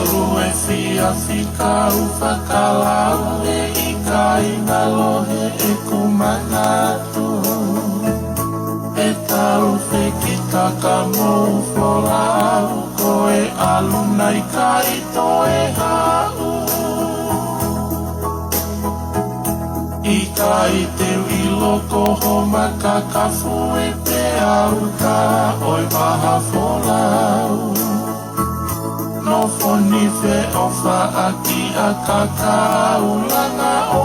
olu e fia fika ufakalau e ika ina lohe e kumanatu e tau fekita ka mou folau koe aluna i ka ito e hau i ka i teu i loko homa ka kafu e te auta oi waha folau no foni fe ofa aki a kakaulanga o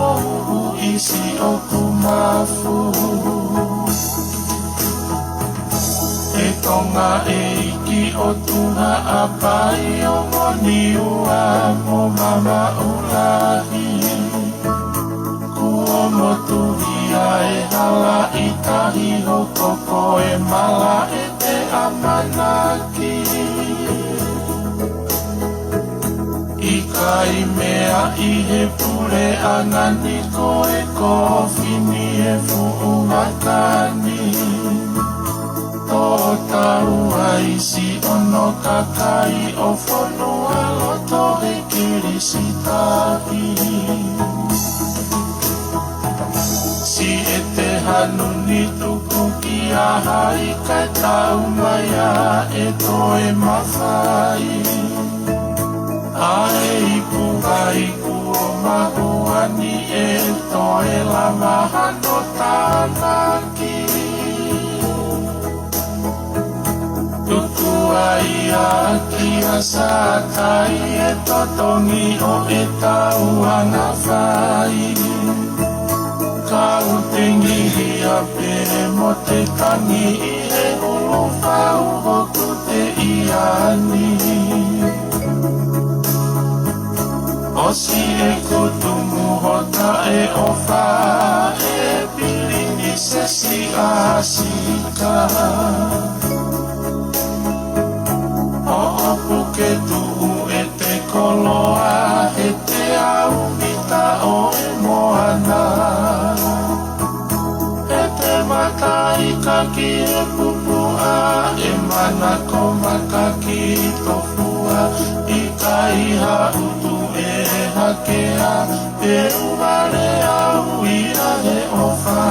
isi o kumafu e tonga e iki o tunga apai o moni ua mo mama ulahi kuo no tuhia e hala i tahi hokoko e mala e te amanaki Ika i mea i he pure angani ko e kofini e fuumakani Tō tau aisi ono kakai o whanua loto he kirisitahi Si e te hanu ni tuku ki aha i kai tau maya e toe mawhai Ai iku o mahuani e toe lama hano tānaki Tuku ai a ki a sātai e totongi o e tauanga whai Kau te ngihi a pere mo te tangi i he ulu whau hoku te iani Osi e kutumu hota e ofa e pilini se si asika O opu ke tuhu e te koloa e te au mita o e moana E te mata i kaki e pupua e mana ko makaki tofua I ka iha utu hakea e umare au ia he ofa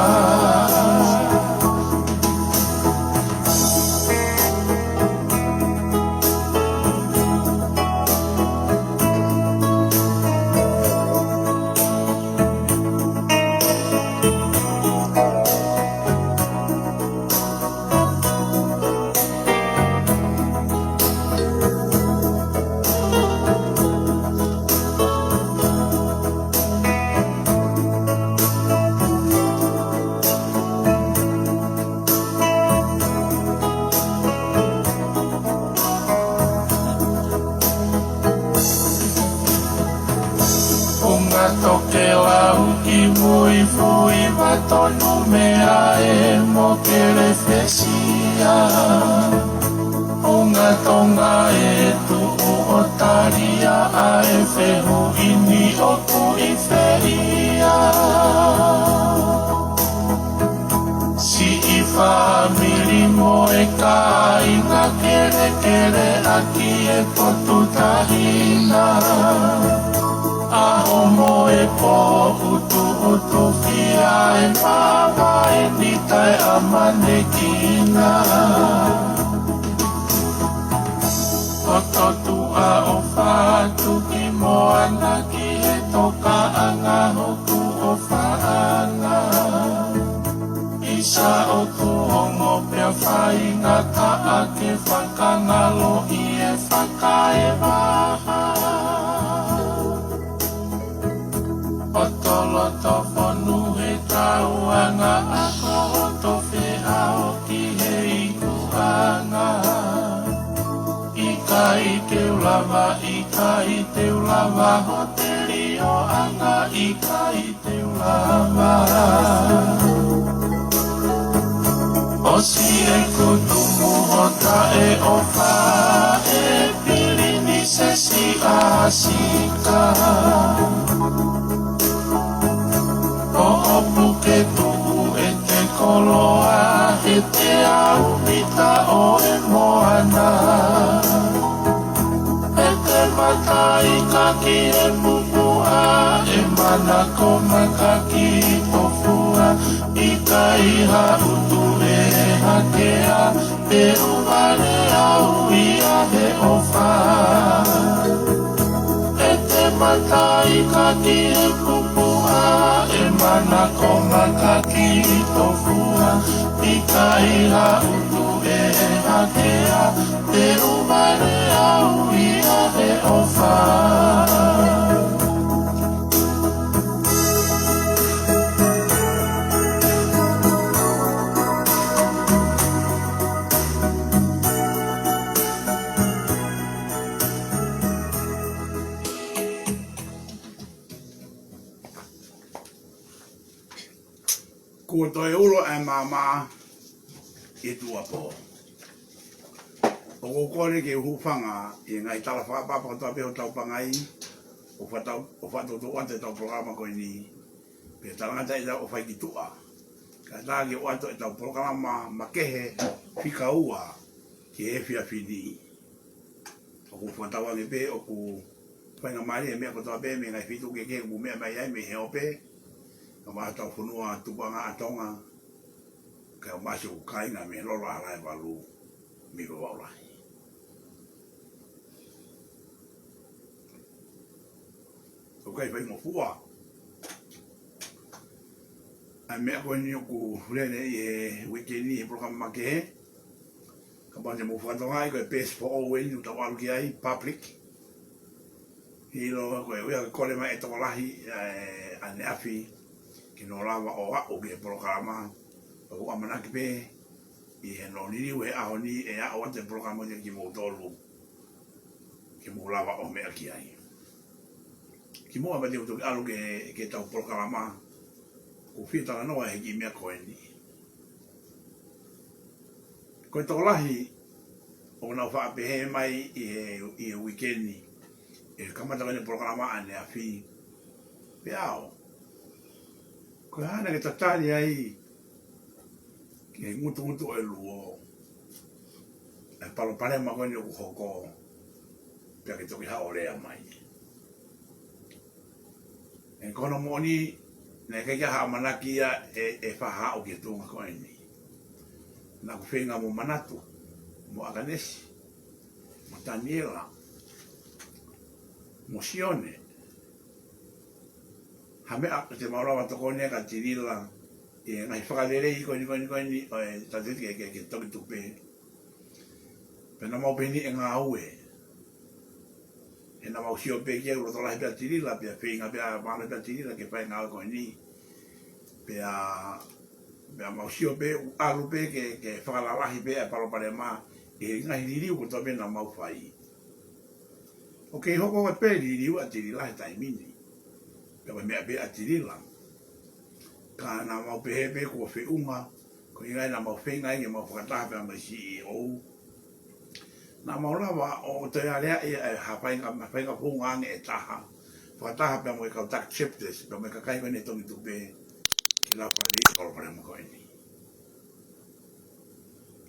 Toke lau i mui fui matonu mea e mo kere fesia Unga tonga e tuku o taria a e fehu ini o kui feria Si i famili mo e ka inga kere kere aki e potu tahina Aho mo e po utu fia e mawa e nitai amanekina Ototu a o whatu ki moana ki he toka anga hoku o whaanga Isa o tu hongo pia whainga ta ake whakangalo i e whakae waha Otoloto whonu he tauanga ako hoto whea o ki he ikuanga Ika i teu lava ho te rio anga Ika i teu lava Osi e kutumu hota e ofa e pilini se si asika O opu ke tuhu e te koloa e te au mita o e moana E te mata kaki e pupua e mana ko makaki tofua I kaiha utu e hakea e umare au ia he ofa e te matai kaki e pupua e mana ko makaki tofua I kaiha utu e hakea e umare au ia he ofa Kua toi ulo e mama I tua po. O ko kore ke hufanga I ngai tala whakapapa toa peho tau pangai o whatau ante tau programa koe ni pe talangata I o whai ki tua. Ka tāki o ato tau programa makehe whika ua ki e whia whini. O ku whatau ange pe o ku whainga mari e mea kotoa pe me ngai whitu ke ku mea mai ai me heo pe. Ka maa tau whunua tupanga atonga ka o masi o kainga me lolo alai walu mi waulai. O kai whai mofua. A mea koe ni o ku rene I e wikeni e programa makehe. Ka pante mofua tonga I koe Best for All Win uta walu ki ai, public. Hilo koe wea kore mai e tokolahi ane afi ki no lava o a o ki e programa o amanaki pe I he no nini we aho ni e a o ate programa ki mo tolu ki mo lava o mea ki ai ki mo abate o toki alu ke tau programa ko whitanga noa he ki mea koe ni koe tokolahi o na whaapehe mai I he weekendi e kamataka ni programa ane a whi pe ao koe hana ke tatari ai ke ngutu e luo e palo parema koe ni o kuhoko pia ke toki hao rea mai e kono moni ne ke kia haa manaki ia e whaha o ke tunga koe ni na ku whenga mo manatu mo akanesi mo Daniela mo Sione Hamea te maurawa toko nea ka tirila e ngai whakarere I koe ni e tatiti ke toki tupe. Pena mau peni e ngā ue. E na mau sio pe kia uro tolahi pia tirila pia whinga pia mana pia tirila ke whai ngā koe ni. Pia mau sio pe alu pe ke whakaralahi pe e paropare mā e ngai ririu ko tope na mau whai. O kei hoko wa pe ririu a tirila he taimini. Pia mea pe a tirila. Ka na mau pehe pe kua whiunga, ko ingai na mau whinga inge mau whakataha pia mai CEO. Na mau lawa o te area e hawhainga punga ange e taha. Whakataha pia mo e kau tak chapters, pia mo e kakai koe ne tongi tupe ki la whari koro pare mo koe ni.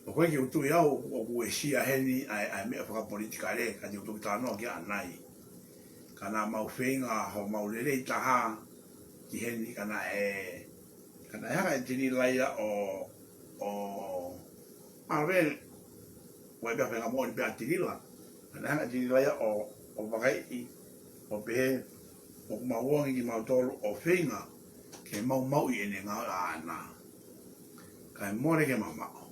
O koe ki utui au o kue sia heni ai mea whakapolitika re, ka ni utuki tānoa ki anai. Ka na mau whinga ho mau lere I taha ki heni kana Kana hanga e tini laia o Marvel Wai pia whenga mōni pia tini la Kana hanga e tini laia o wakai O pehe O kumawongi ki mautolu o whenga Ke mau I ene ngā ana Kai mōre ke mamao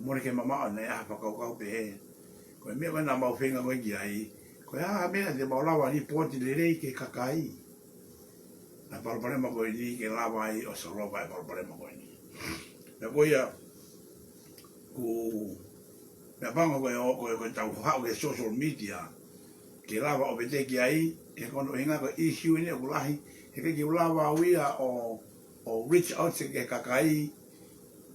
Mōre ke mamao nei aha whakaukau pehe Koe mea koe nā mau whenga koe ki ai Koe mea te maulawa ni pōti lerei ke kakai Na paruparema koe ni ke lawa I o soropa e paruparema koe ni. Pea koe ia ku pea panga koe tau hao ke social media ke lawa o pete ki ai e kono hinga koe issue ni o kulahi he ke ki lawa wia o reach out ke kakai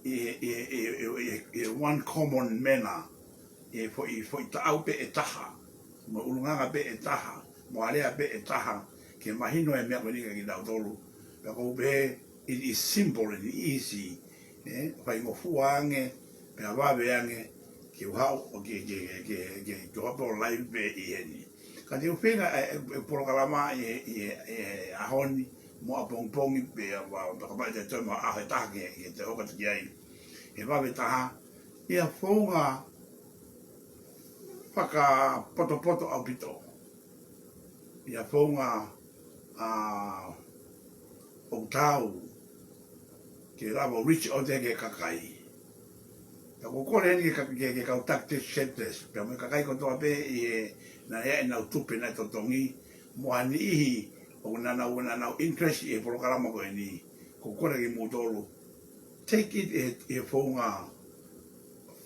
I one common manner fo I taau pe e taha mo ulunganga pe e taha mo area pe e taha ke mahino e mea koe nika ki tau tolu. Pea kou pehe, it is simple and easy. Whai ngofua ange, pea wawe ange, ki uhau o ki hopo live pe I heni. Ka te uwhenga e porokalama e ahoni mo a pongpongi pe a wakapai te tōma ahe tahake e te hoka tiki ai. E wawe taha, ia whonga whaka poto au pito. Ia whonga o tau ke rawa rich o te ke kakai. Ta kore ni ke kau tak te sentes, pe me kakai ko toa pe i na e na tupe na totongi mo ani ihi o na interest e programa ko ni ko kore ki mutolu. Take it e whonga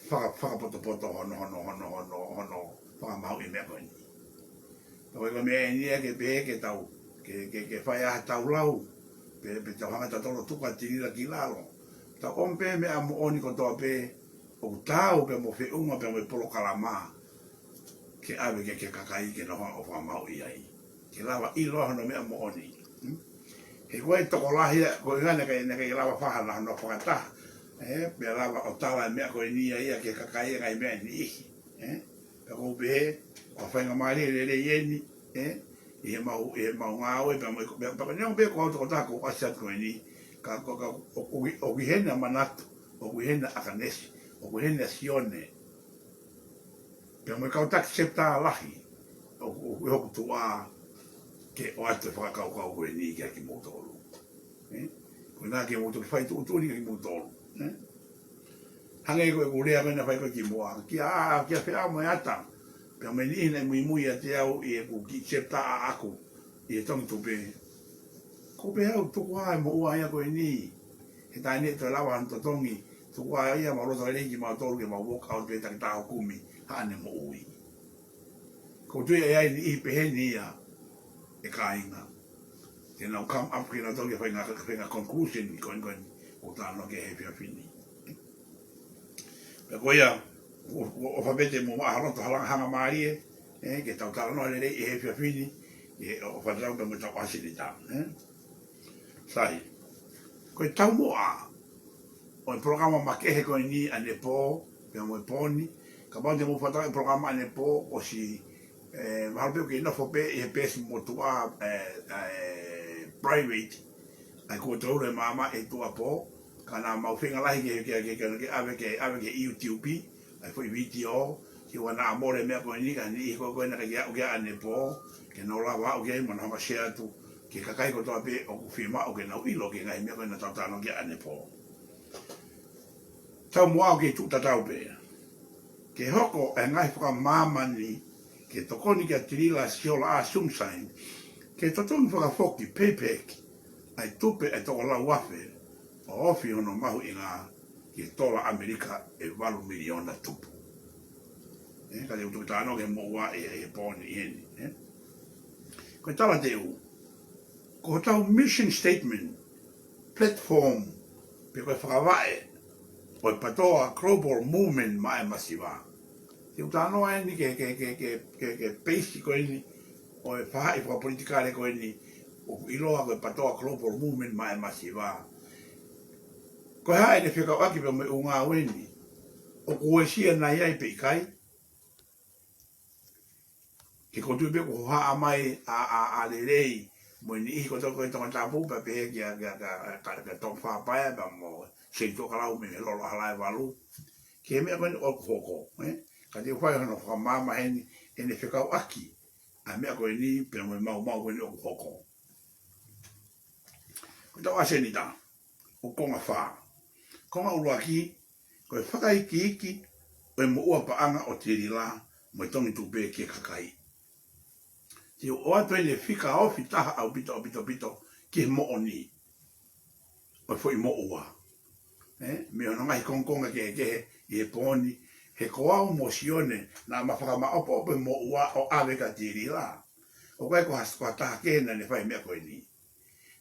whaka poto hono whaka mau i mea ko ni. Ta koe mea ni e ke pe ke tau ke whai aha tau lau pe tau hanga tatolo tuka tirila ki lalo. Ta ompe me a mo oni ko toa pe o tau pe mo fe unga pe mo polo kalama ke ave ke kakai ke no o fa mau i ai ke lava i lo no me mo oni he koe toko lahi ko ngana ke lava fa na no fa ta pe lava o tala me ko ni ai ke kakai ngai me ni pe ko be o fa nga mali le yeni e mau ngau e pe mo pe no be ko to ta ko asat ko ni ka o gihena manat o gihena akanesi o kuhene sione. Pea mo kau tak septa lahi. O hoku tua ke o atu whakakau koe ni ki motolu. Koe nā ki motolu whai tu utuni ki motolu. Hange koe kurea mena whai koe ki moa. Kia whea mo e ata. Pea me ni hina mui a te au i e ku ki septa a aku. I e tongi tupe. Ko pe au tuku hae mo ua ia koe ni. He tai ne te lawa hanto tongi. Tukua ia ma roto rei ki ma tolu ke ma walk out pe tak taho kumi hane mo ui. Ko tui ai ni i pehe ni ia e kāinga. Te nau come up ki na toki whainga conclusion ni koen o tāno ke he whia whini. Pe ko ia o whapete mo maa roto hanga maari ke tau tāno le rei e he whia whini o whatau pe mo tau asini tā. Sai, koe tau mo a o programa makehe ko ni ane po pe mo poni ka ba de mo fata programa ane po o si malbe ke no fo pe e pes mo tua private ai ko tole mama e tua po kana mau finga lai ke ave ke YouTube ai foi video ki wana amore me ko ni ka ni ko na ke ane po ke no la va o ke mo na ma share tu ke kakai ko to pe o firma o ke na ilo ke ngai me ko na tata no ke ane po tau moa ke tu tatau pe. Ke hoko e ngai whaka mamani ke tokoni kia tirila siola a sumsain ke totoni whaka whoki pepek ai tupe e toko lau wafe o ofi ono mahu i ngā ke tola Amerika e 8 miliona tupu. Ka te utuki tāno ke moa e pōni i heni. Koe tala te u. Ko tau mission statement platform pe koe whakawae o e patoa global movement mai masiva. Te utano ai ni ke peisi ko ni o e wha i wha politikare ko ni o iloa ko e patoa global movement mai masiva. Ko hae ne whika waki pa me unga weni o kue sia na iai pe ikai. Ke kotu be ko haa mai a le rei mo ni ihi ko toko e tonga tapu pa pe kia ka tong whapaya pa mo se to kalau me lo halai valu ke me ko o koko ka te whai hono wha mama heni ene whikau aki a mea ko ni pe mo mau ko ni o koko ko tau ase ni ta o konga wha konga ulu aki ko e whakai iki o e mo ua paanga o tirila mo tongi tupe ke kakai te o ato ene whika ofi taha au pito ke mo oni o foi mo ua me ona ngai konga ke e poni he koa mo sione na mafaka ma opo mo ua o ave ka tirila o kai ko hasko ta ke na ne fai me ko ni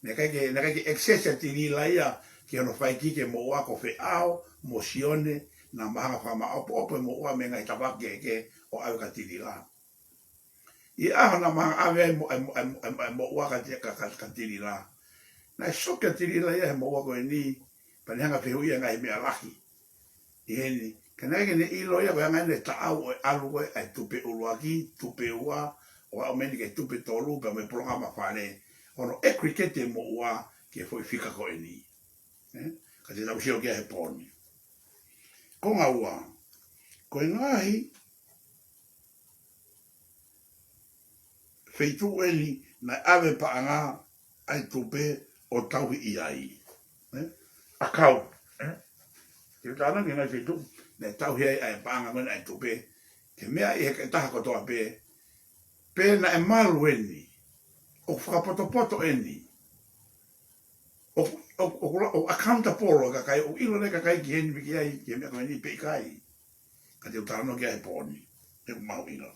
ne kai ke excess tirila ia ke ono fai ki ke mo ua ko fe ao mo sione na mafaka ma opo mo ua me ngai taba ke o ave ka tirila i aho na ma ave mo ua ka tirila na soka tirila ia mo ua ko ni panhanga pe huia ngai me alahi eni kana ke ne ilo ia ko ngai ne ta au alu ko ai tupe uluaki tupe ua o au meni ke tupe tolu pe me pronga ma fale ono e krikete mo ua ke foi fika ko eni ka te tau sio ke he poni ko nga ua ko ngahi feitu eni na ave pa anga ai tupe o tau i ai akau te tana ke ngai feitu na tau hi ai pa anga men ai tupe ke mea e ke taha kotoa pe na e malu eni o whakapoto eni o akanta polo ka kai o ilo ne ka kai ki heni wiki ai ke mea koe ni pe kai ka te utano ki ai poni e mau ilo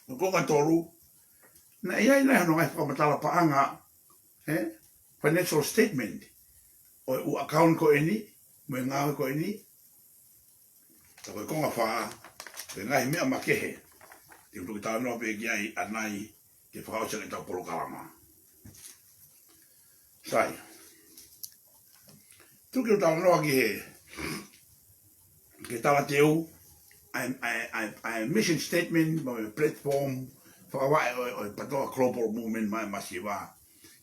no konga toru na iai nei hano ngai whakamatala pa anga financial statement o u account ko eni mo ngawe ko eni ta koe konga wha ke ngai mea makehe te utuki tānoa pe ki ai anai ke whakaocha ki tau polo kalama sai tuki o tānoa ki he ke tala teu ai mission statement mo platform whakawae o patoa global movement mai masiwa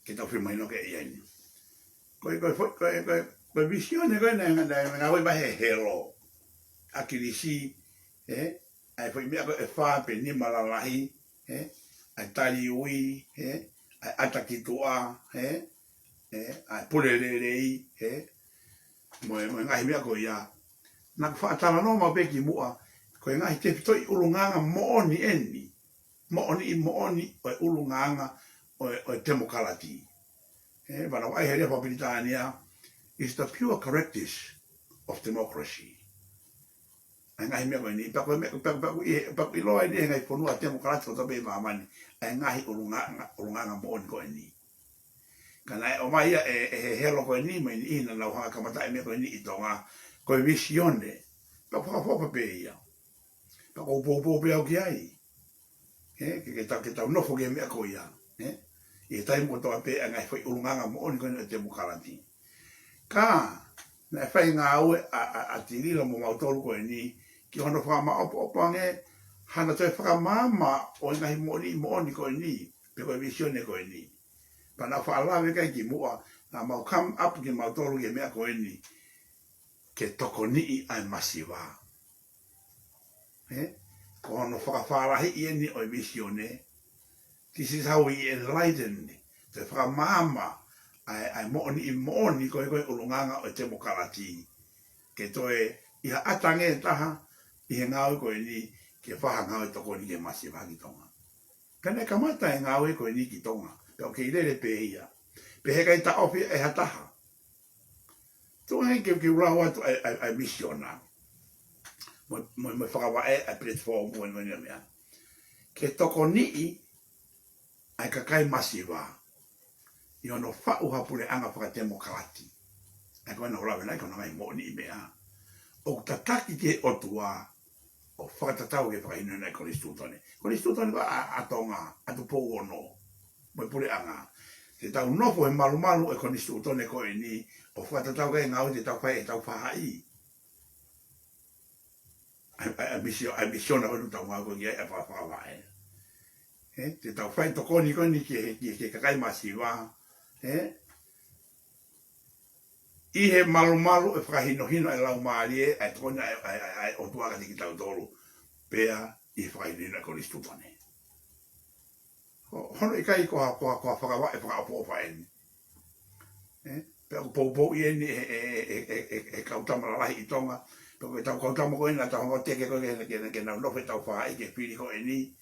ke tau whima ino ke iai koe visione koe nga wai mahe hero akirisi ai foi mea koe e wha pe ni malalahi ai tali ui ai atakitua ai purererei moe ngahi mea koe ia na whaatana no ma peki mua koe ngahi te pitoi ulunganga mooni eni mooni o ulunganga o demokalati wana wai herea Papilitania is the pure characters of democracy ai ngahi mea koe ni paku iloa ni ngai ponua demokalati o tabe mamani ai ngahi ulunganga mooni koe ni kana o mai e helo koe ni mai ni ina lau hanga kamata e mea koe ni i tonga koe visione paku whakafopa pe ia paku upo pe au ki ai ke tau nofo ke mea koe ia e tai mo toa pe ngai foi ulunganga mooni koe ni demokalati ka na fai ngā aue a tirila mo mautolu koe ni ki hono whakama opange hana toi whakamama o ngahi mooni koe ni pe koe visione koe ni pana whaalawe kai ki mua na mau come up ki mautolu ke mea koe ni ke toko nii ai masiwa ko hono whakawhalahi i eni o visione this is how we enlighten te whakamama ai mooni koe ulunganga o demokalati ke toe iha atange taha i ngāwe koe ni ke whaha ngāwe toko ni ke masiwa ki tonga kane kamata e ngāwe koe ni ki tonga peo ke irere pe ia pe he kai ta ofi e hataha tu hei ke urahu atu ai misiona mo whakawa ai platform mo ni mea ke toko nii ai kakai masiwa i ono whau hapure anga whakademokalati ai koe na urawe nai kona mai mooni i mea o tataki ke otua o whakatatau ke whakainu nai koni stutone ko atonga atu pou ono mo pure anga te tau nofo e malu e koni stutone koe ni o whakatatau ke ngau te tau whai e tau whahai ai misiona honu tau ngau koe ki e whakawae te tau whai tokoni koe ni ke kakai masiwa i he malu e whakahino e lau maarie ai tokoni ai o tuaka te ki tau tolu pea i whakahino e koni stutone hono i kai ko whakawae whakaopopa eni pea ko pou i eni e kautama lahi i tonga pea ko tau kautama ko eni a tau teke ko ke nau nofo e tau whaai ke piri ko eni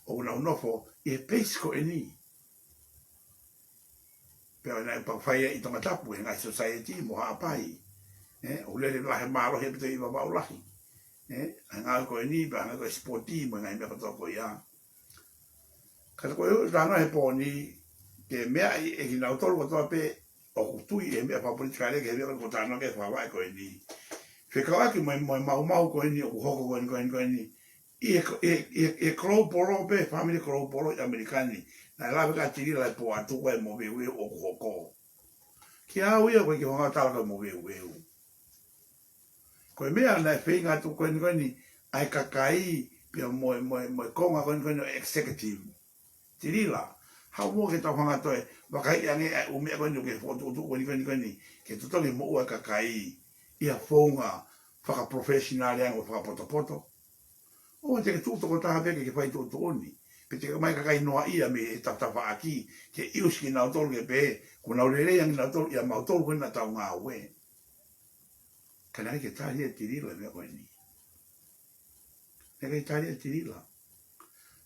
o nau nofo i e peis ko eni pea nai pau whaia i tonga tapu e ngai society mo haapai o lele lahe maro he pito i wawau lahi a ngai ko eni pea ngai ko sporti mo ngai mea katoa ko ia kata koe rana he pōni ke mea e ki nau tolu katoa pe o kutui e mea whapolitikare ke mea ko tāna ke whawae koe ni whekawaki mo mau koe ni o kuhoko koe ni i e koloporo pe family koloporo i Amerikani na lawe ka tiri lai po atu koe mo wewe o kuhoko ki au ia koe ki honga tala koe mo wewe koe mea na whenga tu koe ni ai kakai pia mo konga kono executive tirila how mo ke tau hanga toe wakai ange umi kono ke foto tu kono ke tutongi mo ua kakai ia fonga whaka professional yang o whaka poto o te ke tuto ko taha peke ke whai tuto oni pe te mai kakai noa ia me e tawtawa aki ke iuski na utolu ke pe kuna urere yang na utolu ia mautolu kono na tau ngā ue kanai ke tahi e tirila mea koe ni e tahi e tirila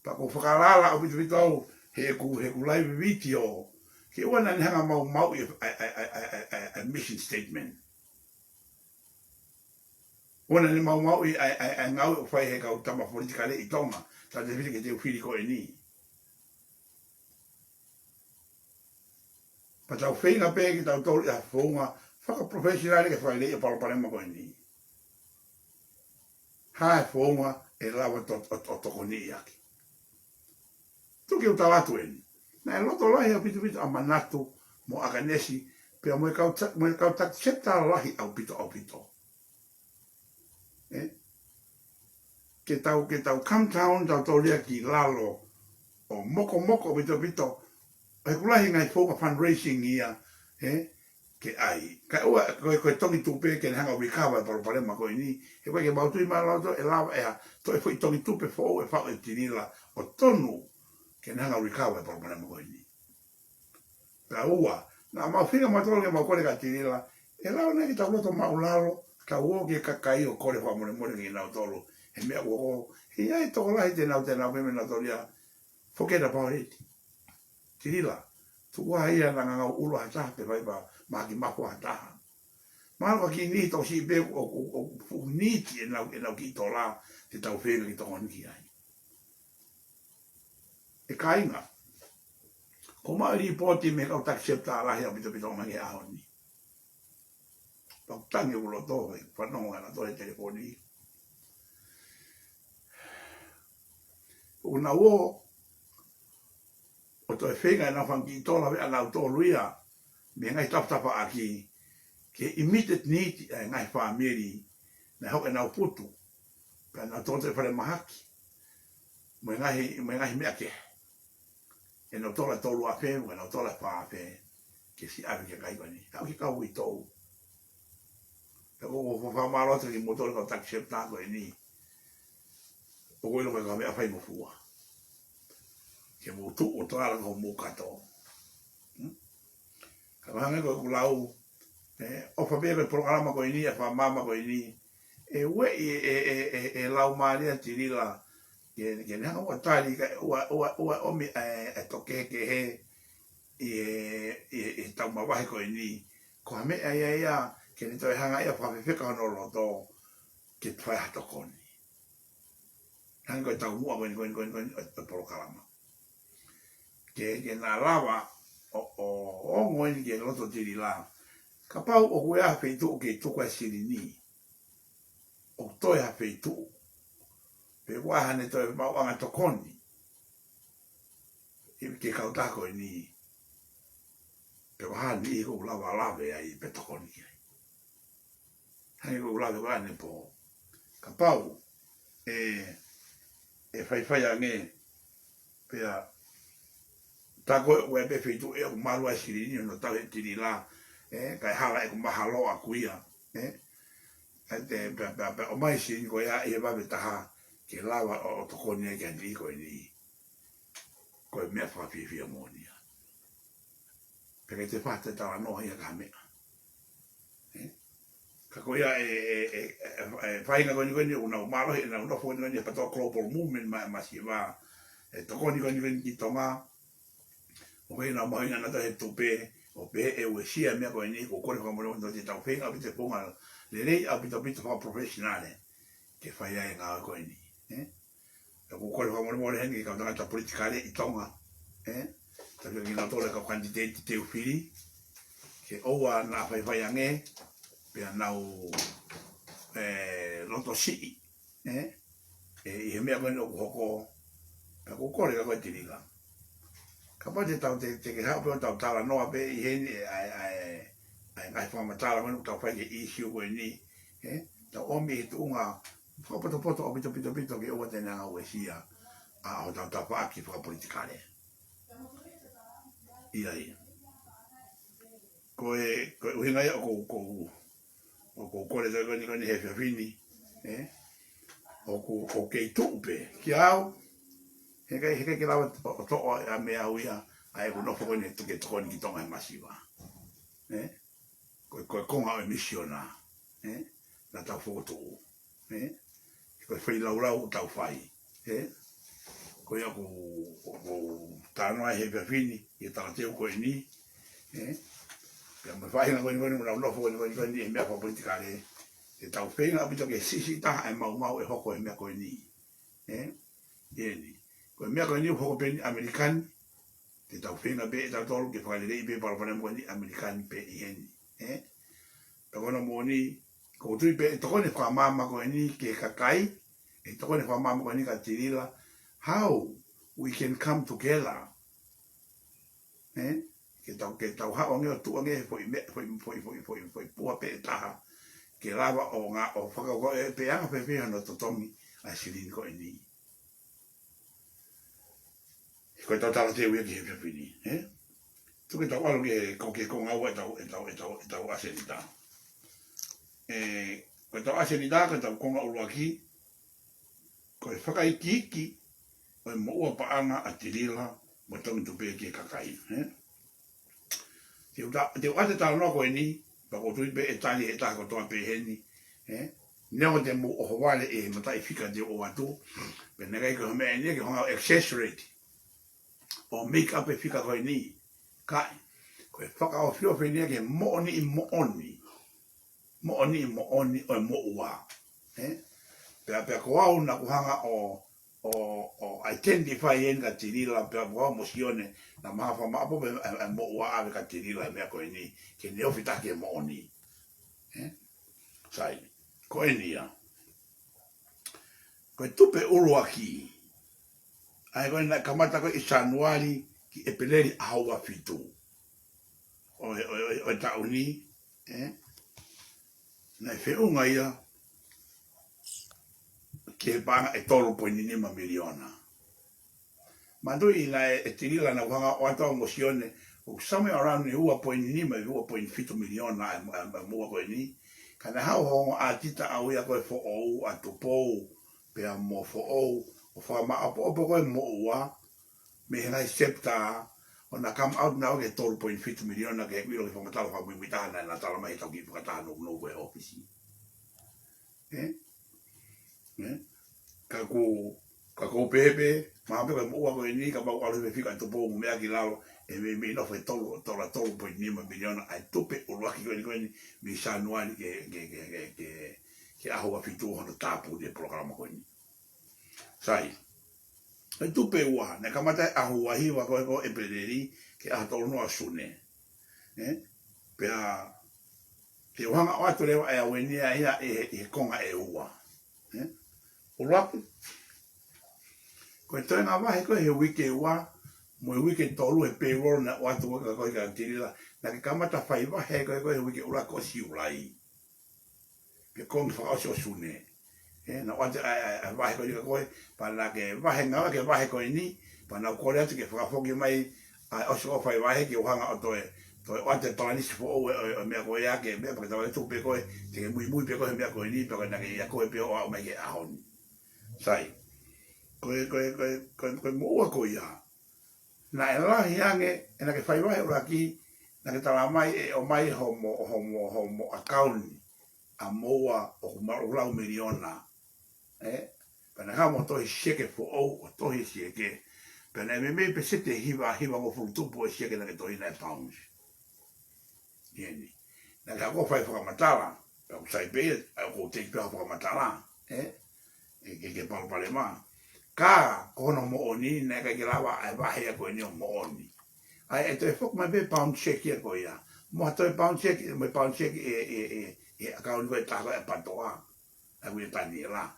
pa ko whakalala o pitu au he ku live video ke wana ni hanga mau a mission statement wana ni mau a ngau fai he ka tama politika le i tonga ta te vile ke te ufiri ko e ni pa tau whenga pe ki tau tolu a whonga whaka professional ke whai le i palapalema ko e ni hae whonga e lawa o toko ni aki tuki o tawatu eni. Na e loto lahi au pitu a manatu mo akanesi pia mo e kau tak seta lahi au pito. Ke tau come town tau tau lia ki lalo o moko pito. E kulahi ngai fōka fundraising ia ke ai. Ka ua koe tongi tupe ke hanga wikawa e palopalema koe ni. E koe ke mautui maa lauto e lawa ea to e fōi tongi tupe fōu e whao e tinila o tonu ke nanga rikawa e palopalema koe ni. Pea ua, na mawhinga matolo ke maukore ka tinila, e lao neki tau loto maulalo, ka uo ke kakai o kore wha mole ki nau tolo, he mea uo, he ai toko lahi te nau peme nau tolo ia, forget about it. Tinila, tu ua ia na ngangau ulo hataha pe vai pa maki mapo hataha. Malwa ki ni to si be o niti e nau ki tola, te tau whenga ki toko niki ai. E kainga. Ko maa ripoti me kau tak septa alahi au pito mangi aho ni. Pau tangi ulo toho e whanonga na tohe telefoni. Una uo, o toi whenga na whangi tola we anau tōluia, me ngai taptapa aki, ke immediate need e ngai whamiri, na hau e nau putu, pe na tōte whare mahaki, mo ngai mea ke. E no tola tolu a fe, mo no tola pa fe, ke si ave ke kai bani. Tau ki kau i tou. Te ko whamalote ki motor ka tak shep tako e ni. O koe loka ka mea whai mo fua. Ke mo tu o toala ko mo kato. Ka mahanga koe kulau, o whabebe programa koe ni, e whamama koe ni, e we e lau maria tirila, ke nanga ua tali ka ua omi e toke ke he i tau mawahi ko i ni ko hame ia ke ni toi hanga ia whawhiwhika hono loto ke twai hato koni hanga koe tau mua koe o porokalama ke nā rawa o ngoini ke loto tiri la ka pau o kue a wheitu o ke tukua siri ni o toi a wheitu pe wahane toi mauanga tokoni. Iwi ke kautako i ni. Pe wahane i kou lawa lawe ai pe tokoni ki ai. Hangi kou lawe wahane po. Ka pau e whai a nge pe a tako ue pe whitu e o marua siri ni no tau he tiri la. Kai hala e ku mahalo a kuia. O mai siri ko ia e wawe taha ke lawa o tokoni e kia ni koe ni koe mea whawhiwhia mōnia. Peke te whate tawa noa ia ka mea. Ka koe ia whainga koe ni una umarohi e na unofo koe ni patoa global movement ma si wā. Tokoni koe ni ki tonga. O koe na mahinga na tahe tupe o pe e ue sia mea koe ni ko kore whamore o te tau whenga pite ponga le rei a pito wha professionale ke whaia e ngā koe ni. E ko kore whamore hengi ka tangata politikare i tonga. Tapi ki nga tole ka kandidate te ufiri. Ke oua na whai ange. Pea nau loto sii. I he mea koe o kuhoko. Pea ko kore ka koe tiriga. Ka pate tau te ke hao peo tau tala noa pe i heni ai ngai whamatala koe tau whai ke issue koe ni. Tau omi he tuunga whakapoto o pito ke ua tēnā ngā uesia a o tau tapa aki whakapolitikare. Ia. Koe uhinga ia o kore tau koni he whiawhini, o kei tuupe, ki au, he kai ki lawa o to'o a mea au ia, a e kunofo koni ke tokoni ki tonga he masiwa. Koe konga o emisiona, na tau whokotuu, koe whai laulau tau whai, koe aku tānoa he whiawhini, i tāteo koe ni, pia me whainga koe ni muna unofo koe ni e mea whapolitikare, te tau whenga apito ke sisi taha e mau e hoko e mea koe ni. Ieni. Koe mea koe ni hoko pe ni Amerikani, te tau whenga be e tau tolu ke whakalirei be parapane koe ni Amerikani pe ieni. Pe kono mo ni, ko tui pe e tokone whamama koe ni ke kakai, e tokone whamama koe ni ka tirila, how we can come together. Ke tau haonge o tuange foi pua pe taha ke lava o ngā o whakako e pe anga pe pēha no totomi a sirin ko e ni. Koe tau tala te uia ki he whiawhini, tuke tau alu ke ko ngau e tau asenita. Koe tau asenita, koe tau konga ulu aki, koe whakaikiki, koe mo ua paanga a tirila, mo tongi tupe ki kakai. Te ate tala no koe ni, pa ko tui pe e tani e tako toa pe heni, neo te mo oho wale e matai fika te o atu, pe negai ko mea ni ke honga accessorate, o make up e fika koe ni, kai, koe whaka o whio whenea ke mooni o e mo ua, pea ko au na kuhanga o identify en ka tirila pe wa mosione na mafa mapo be mo wa ave ka tirila me ko ni ke ne ofita ke mo ni sai ko enia ko tupe uru aki ai ko na kamata ko Januari ki epeleri aua fitu o ta uni na fe unga ia ke banga e tolu poinima miliona. Mandui na e tirila na wanga o ata mosione o somewhere around 1.5 miliona a mua koe ni. Kana hau hongo a tita au ia koe fo ou a tupou pe a mo fo ou o wha maa opo koe mo ua me henai septa o na come out na o ke 12.5 miliona ke wilo ke whangatalo wha mwimitaha na talama he tau ki whakataha no koe ofisi. Kako pepe, mape koe mua koe ni, ka mau alu fika e tupo mu mea ki lalo, e me no fe tola 12.5 miliona, ai tupe uruaki koe ni, mi Januari ke aho a fitu hono tapu de programa koe ni. Sai, e tupe ua, ne kamata aho ahiwa koe e pederi, ke aho tolo no asune. Pea, te wanga o atu lewa e awenia ia e konga e ua. Uruaki, koe toi ngā wahe koe he wike ua, mo e wike tolu e payroll na watu waka koe ka tirila, na ke kamata whai wahe koe he wike ura ko si ulai. Ke kongi whakaosi o sune. Na wate a wahe koe, pa na ke wahe ngawa ke wahe koe ni, pa na ukore atu ke whakafoki mai, a osi o whai wahe ke uhanga o toe, toi wate palanisi fo o mea koe ake, mea pake tawa e tupe koe, te ke mui pe koe mea koe ni, pe koe na ke ia koe pe o au mai ke ahoni. Sai, koe mua koe ia. Na e lahi ange, e na ke whaiwahe uraki, na ke tala mai e o mai homo akauni, a moa o kumarulau miliona. Pena hamo tohi sieke fo au o tohi sieke. Pena e me pe sete hiwa ngo furutupu e sieke na ke tohi na e pounds. Ieni. Na ke hako whai whakamatala, pe kusai pe, a ko te pia whakamatala, ke palpale ma. Ka kono mo oni, ne ka kilawa ai wahe a koe ni o mo oni. Ai e te whok mai pe pound check ia koe ia. Mo hatoi pound check, mai pound check e akauni koe tako e patoa. A koe tani e la.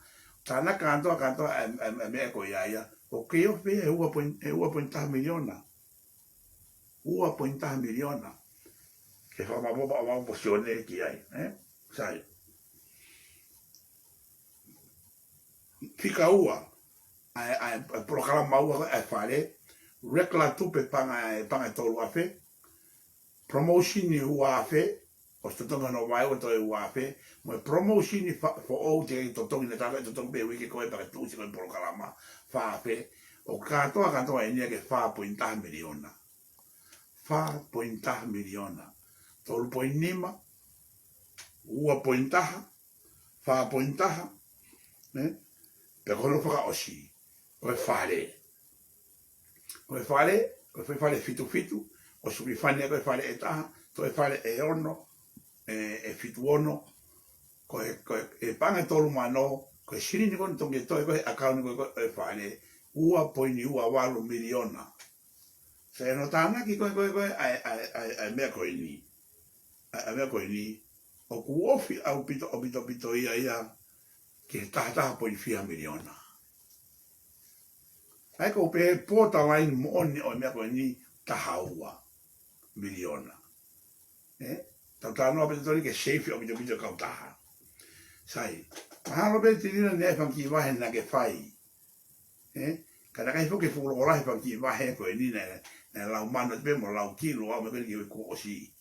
Tāna kantoa e mea koe ia. O ke o pe e 1.5 miliona. 1.5 miliona. Ke whamapopa o mau posione ki ai. Sai. fika ua, ai programa ua ai fare, rekla tupe panga tolu afe, promotion ni ua afe, o stotonga no vai o toi ua afe, mo promotion ni fo o te totongi na tala totongi be wiki koe para tu si koe programa fa afe, o katoa e nia ke 4.5 miliona. 4.5 miliona. Tolu poinima, ua pointaha, 4.5, pe kono whaka osi, koe whare. Koe whare fitu, o suki whane koe whare e taha, koe whare e ono, e fitu ono, koe e panga tolu mano, koe sirini kono tonge toi, koe akauni koe whare, ua poini ua walu miliona. Se no tāna ki koe, ai mea koe ni. Ai mea koe ni, o ku ofi au pito ia, ke taha poini 4 miliona. Ai ko pe pota line mo oni o mea koe ni taha ua miliona. Tau tānoa pito tori ke safe o pito kau taha. Sai, mahalo pe tirina ne whanki wahe na ke whai. Kada kai foke fulo olahi whanki wahe koe ni na lau mano te mo lau kilo au me koe ki ko osi.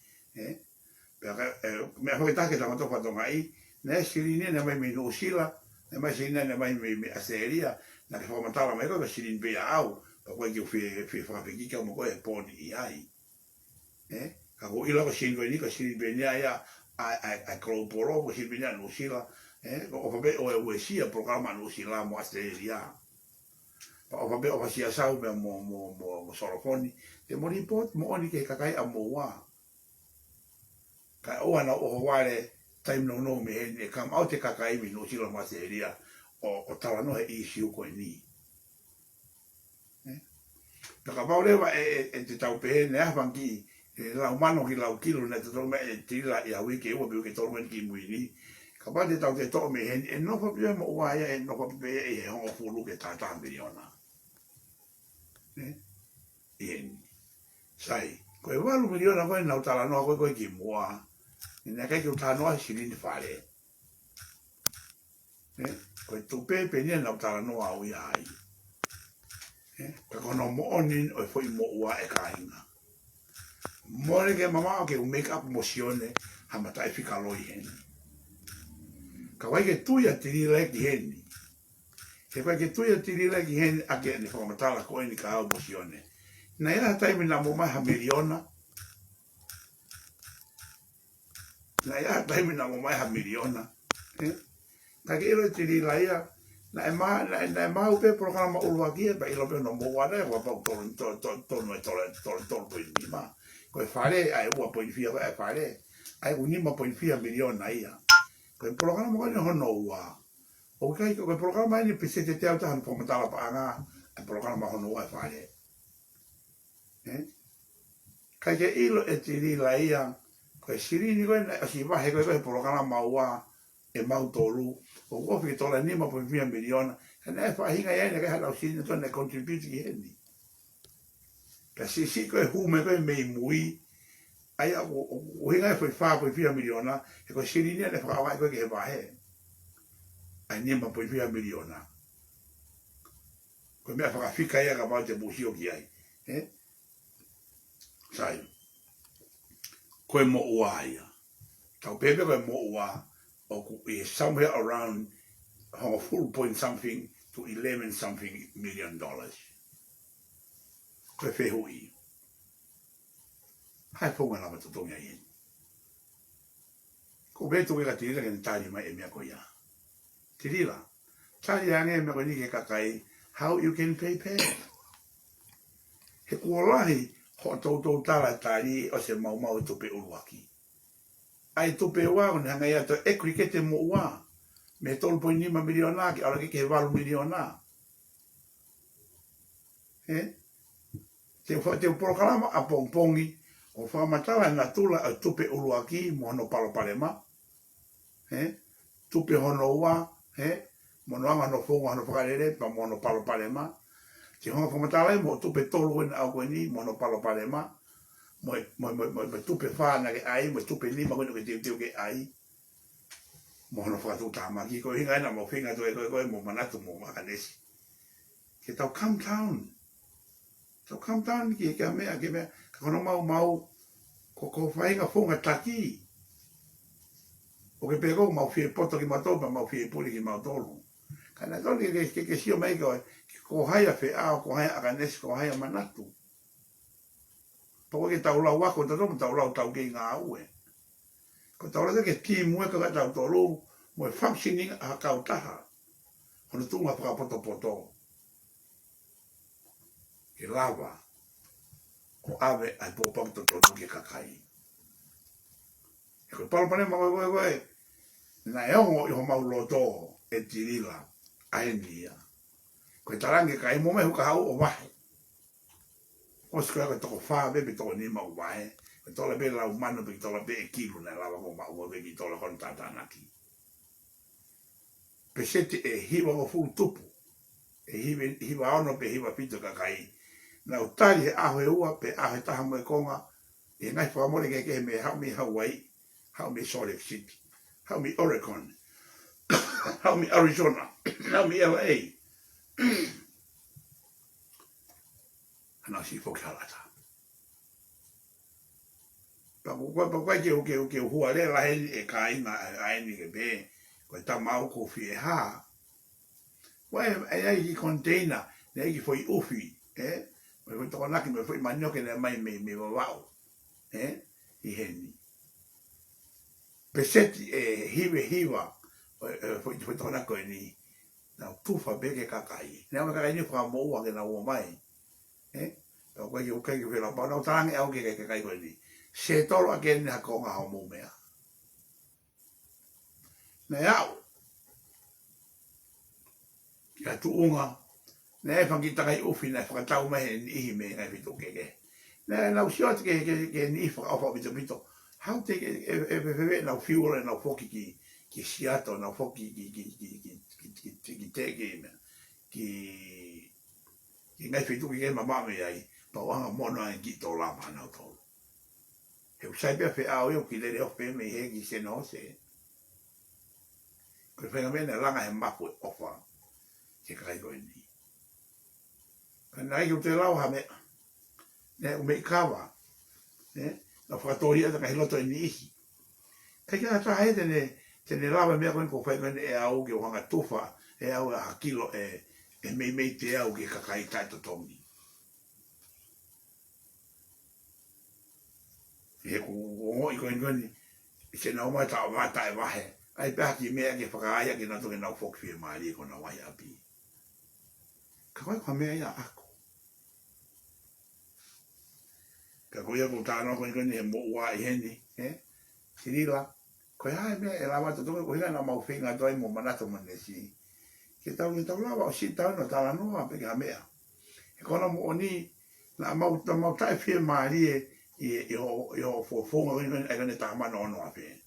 Mea foke take tamato whatonga i, ne sirine ne mai me no sila, ne mai sirine ne mai me aseria, na ke whamatala mai koe sirin pia au, pa koe ki o whakawhikika mo koe poni i ai. Ka ko ila ko sirin koe ni, ka sirin pia nia ia, ai kloporo, ko sirin pia no sila, o whape o e uesia programa no sila mo aseria. Pa o whape o wasia sau mea mo sorofoni, te mori pot mo oni ke kakai a mo wā. Ka oa na o wale time no me e kam au te kakai mi no sila mo aseria, o tala no he i siu koe ni. Taka paurewa e te tau pehe ne ahwangi, lau mano ki lau kilo ne te tolu me e tila i awi ke ua biu ke tolu men ki mui ni. Ka pa te tau te toa me he, e nofa pia mo ua ia, e nofa pia e he hongo fulu ke tata miliona. Ien. Sai, koe walu miliona koe nau tala noa koe ki mua, ne kai ki uta noa sirini whare. Koe tupe pe nia nau tala noa au ia ai. Ka kono mo onin o foi mo ua e kainga. Mone ke mama o ke make up mosione ha matai fika loi heni. Ka wai ke tuia tiri leki heni. Ke wai ke tuia tiri leki heni ake ni whakamatala koe ni ka au mosione. Na ia taimi na mo mai ha miliona. Na ia taimi na mo mai ha miliona. Ka ke ilo tiri la ia. Na e maa upe programa uluakia, pa ilo pe no mo wane, wa pa tonu e tolu poin nima. Koe whare, ai ua poin fia, koe whare, ai unima poin fia miliona ia. Koe programa kani hono ua. O kai koe programa ini pese te teo tahan pomatala pa anga, ai programa hono ua e whare. Kai ke ilo e tiri la ia, koe sirini koe, si wahe koe programa ua, e mau tolu, o kofi tola nima po 4 miliona, kana e whahinga ia ina kai halau sini tona e contribute ki heni. Ka si koe hume koe mei mui, ai o hinga e whai 4 miliona, e koe siri nia ne whakawai koe ke he wahe. Ai nima po 4 miliona. Koe mea whakawhika ia ka pao te busio ki ai. Sai, koe mo ua ia. Tau pepe koe mo ua, is somewhere around a full point something to 11 something million dollars. Koe whehui. Hai whonga nama tutonga ien. Ko beto weka tirila kene tari mai e mea koia. Tirila. Tari ange e mea koe ni ke kakai, how you can pay pay. He kuolahi, ho tautou tala tari o se mau tupe uruaki. Ai tupe ua o ne hanga ia to ekri ke te mo ua. Me 12.5 miliona ki ala ke 8 miliona. Te programa a pongpongi o whamatala na tula a tupe uruaki mo hono palo palema. Tupe hono ua, mono anga no fonga hono whakarere pa mo hono palo palema. Te honga whamatala mo tupe tolu wena au koeni mo hono palo palema. Mo tupe whana ke ai, mo tupe lima koe ke teo ke ai. Mohono whakatu tāmaki, ko hinga ina mo whinga tu e koe mo manatu mo makanesi. Ke tau come down. Tau come down ki ke mea, ka kono mau, ko whainga whunga taki. O ke peko mau whie poto ki matopa, mau whie puli ki mautolu. Ka na toni ke sio mai koe, ko haia wheao, ko haia akanesi, ko haia manatu. Poko ke tau lau wako, tau lau tau ke ngā ue. Ko tau rata ke ki mua ka tau tolu, mo e functioning a kau taha. Hono tunga whakapoto. Ke lava, ko ave ai popang to tolu ke kakai. E koe palapane ma koe, na eongo i ho mau loto e tirila, a endia. Koe tarangi ka e mo me huka hau o wahe. O skoe koe toko wha bebe toko nima o wahe. Tola be la umano pe tola be e kilo na lava ko mau be ki tola kon tatanaki. Pesete e hiwa o fu tupu. E hiwa ono pe hiwa pito kakai. Na utali he aho e ua pe aho e taha mo e konga. E ngai whamore ke me hau mi Hawaii. Hau mi Salt Lake City. Hau mi Oregon. Hau mi Arizona. Hau mi LA. Hana si foki halata. Papai ke hua le la e ka inga ai ni ke be ko ta mau ko fi ha wa ai ki container ne ki foi ufi me to na ki me foi manio ke mai me wa i heni peseti hiwa foi to na ko ni na tufa be ke kakai ne ma kakai ni fa mo wa ke na wo mai ko ke ke la pa no tang e o ke kai ko ni se tolo a kene ha konga hao mou mea. Ne au. Ki atu unga. Ne e whangi takai uwhi na whakatau mehe ni ihi me ngai pito keke. Ne nau siot ke ni ihi whakawha pito pito. Hau te e pepewe nau fiura nau whoki ki siato nau whoki ki teke mea. Ki ngai pito ke mamame ai. Pauanga mona e ki tō lama nau tō. He usai pia whi au iu ki lere ofe me he ki se no se. Koe whenga mena langa he mapu e ofa. Ke kai koe ni. Ka nai ki te lau ha mea. Ne ume i kawa. Na whakatori ata ka hiloto i ni ihi. Kai kia ta hae tene lawa mea koe ko whenga e au ki ohanga tufa. E au a kilo e mei te au ki kakai taito tongi. He ko i ko ngani se na ma ta e wahe ai pe ki me ke whakaia ki na to ke na foki e mari ko na wai api ka koe me ia ako ka koe ko ta no ko ngani mo wa i heni sirila ko ai me e la wata to ko na mau finga doi mo manato manesi ke tau ni tau lava o si tau no tala no a pe ka mea e kono mo oni na mau ta e mari yo fonga ai gane ta mano no ape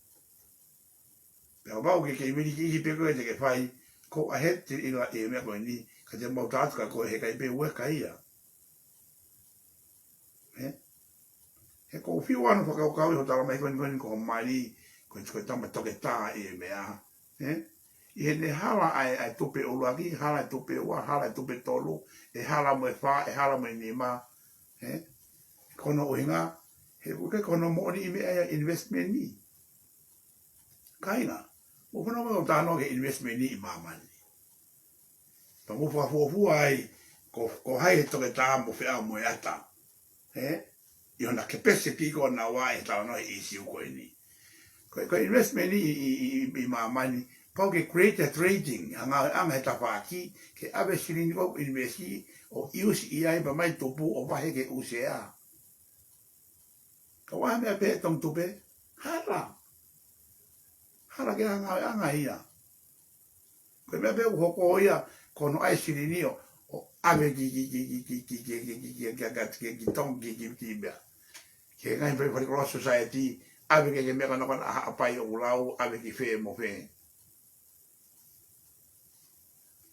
pero vau ke me ki pe ko te ke fai ko a het i la e me ko ni ka te mo ta ka ko he kai pe we kai ya he ko fi wan fo ka ho ta mai ko mari ko ta ma to ke ta e me a i ne hala ai tupe o lagi hala tupe wa hala tupe tolu e hala mo fa e hala mo ni ma kono o hinga he uke kono mo ni me investment ni kaina o kono mo ta no ke investment ni mama ni pa mo fu ai ko hai to ke ta mo fe mo ata yo na ke pese ki ko na wa e ta no e si ko ni ko investment ni mama ni pa ke create trading anga ta fa ki ke ave sirin ko investi o use ai ba mai topu o va he ke usea Kau ame pe tong tupe, hala ke anga ia. Koe mea pe uhoko ia, kono ai sirinio, o ame ki tong ki bea. Ke ngai pe Red Cross Society, ame ke mea kana apai o ulau, ame ki fe mo fe.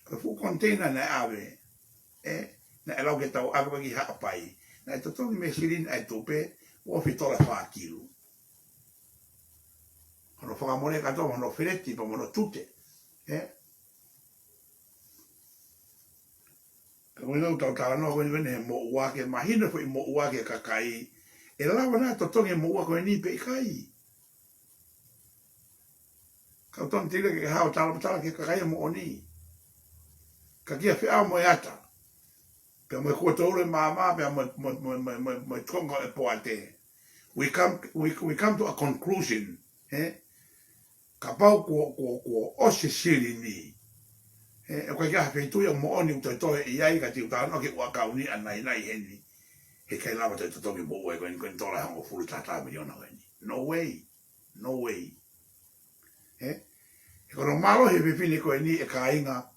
Koe fu container na ame, na elau ke tau ame ki apai. Na to tongi me sirin ai tupe, o fi tola fa kilo. Ono whakamore katoa, ono whireti, pa ono tute. Ka koe nau tau tala noa koe ni he mo uake, mahina fo i mo uake kakai. E lawa nā totongi mo uake koe ni pe i kai. Ka uton tira ke hao tala ke kakai mo oni. Ka kia whia mo e ata. Pea mo e kua taure mama, pea mo e tonga e poate. We come to a conclusion, ka pau ko ose siri ni. E koe kia hawhitu ia mo oni utoe i ai ka tiu tāno ke ua kauni anai nai heni. He kai lawa te totongi mo ue koe ni koe ni tola hango furu tata miliona heni. No way. No way. E kono malo he pipini koe ni e ka inga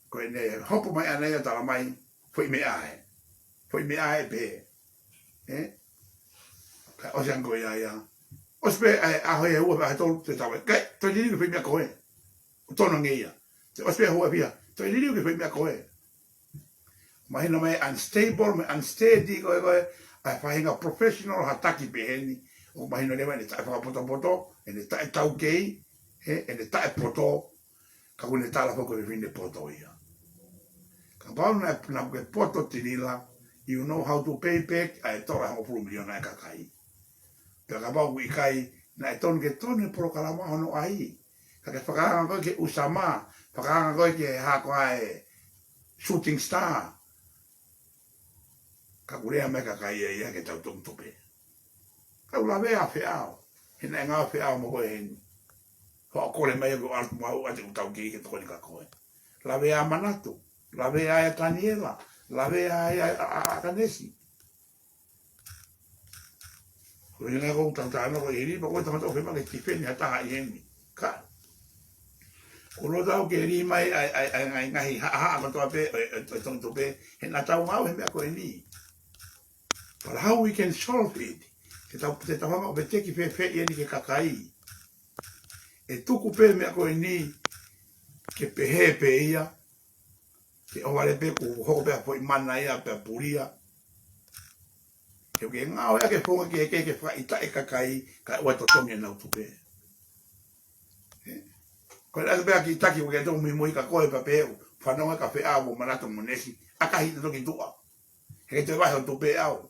koe ne hopo mai anai a tala mai fwoi me ae. Fwoi me ae pe. Ka ose ango ia ia. Ose pe ahoe e ua pe ahe tolu te tawe. Kai, toi nini ke fwoi mea koe. Utono ngeia. Te ospe hoa pia, toi liriu ke whai mea koe. Mahina mai unstable, mai unsteady koe, ai whahinga professional hataki peheni. O mahina lewa ne tae whakapoto, e ne tae tau kei, e ne tae poto, ka kune tala whako e whine poto ia. Ka pao na ke poto tinila, you know how to pay back, ai tora hango pulu miliona e kakai. Pea ka pao i kai, na e tonu ke tonu prokalama hono ai. Ka ke whakaanga koe ke usama, whakaanga koe ke hako ai shooting star. Ka kurea me ka kai ia ke tau tung tupe. Ka ula vea whiao. Hina e ngā whiao mo koe heni. Hoa kore mai e ko altu mau ate utau ki ke tokoni ka koe. La vea manatu. La vea e Taniela. La vea e Akanesi. Koe nga kou tau tāno koe hini, pa koe tamata o whima ke tifeni hataha i heni. Ka. Kono tau ke ri mai ai ngahi haa katoa pe, e tonto pe, he nga tau ngau he mea koe ni. But how we can solve it? Te tau hanga o pe teki pe i eni ke kakai. E tuku pe mea koe ni, ke pehe pe ia, ke ovale pe ku hoko pe a po i mana ia, pe a puria. Ke ngau ea ke whonga ke whaita e kakai, ka ua totongi e nau tupe. Koe rasa pēa ki taki o ke tō mimoi ka koe pa pēu, whanonga ka whea mo manato monesi, aka hita toki tua. He ke te wahe o tō pēa au.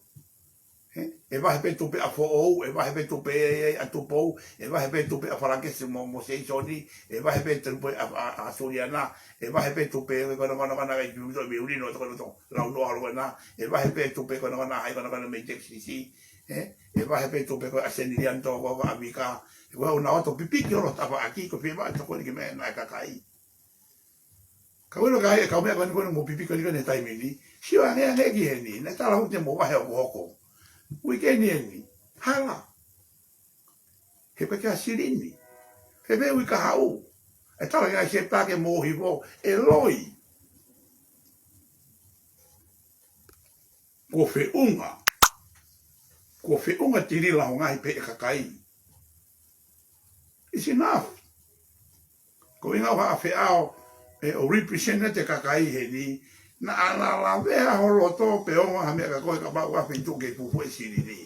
E wahe pē tō pēa whoou, e wahe pē tō pēa a tōpou, e wahe pē tō pēa wharakesi mo seisoni, e wahe pē tō pēa a soriana, e wahe pē tō pēa kona kai kimuto e miurino to kono lau noa roa na, e wahe pē tō pēa kona hai kona mei teksisi, e wahe pē tō pēa a senirian tō kua amika, Wa una auto pipi ki oro tapa aki ko pima to ko ni me na kakai. Ka uno kai ka me ko mo pipi ko ni ne tai mini. Si wa ne ki ni na tala hu te mo wa he ko. Weekend ni. Hala. He pe ka sirini. He be wi ka hau. E tala ga se pa ke mo hi vo e loi. Ko fe unga. Ko fe unga tiri la ngai pe kakai. It's enough. Ko inga wa awhiao e o representa te kakai he ni na ala la vea holoto pe onga ha mea ka koe ka pau awhitu ke pupu e siri ni.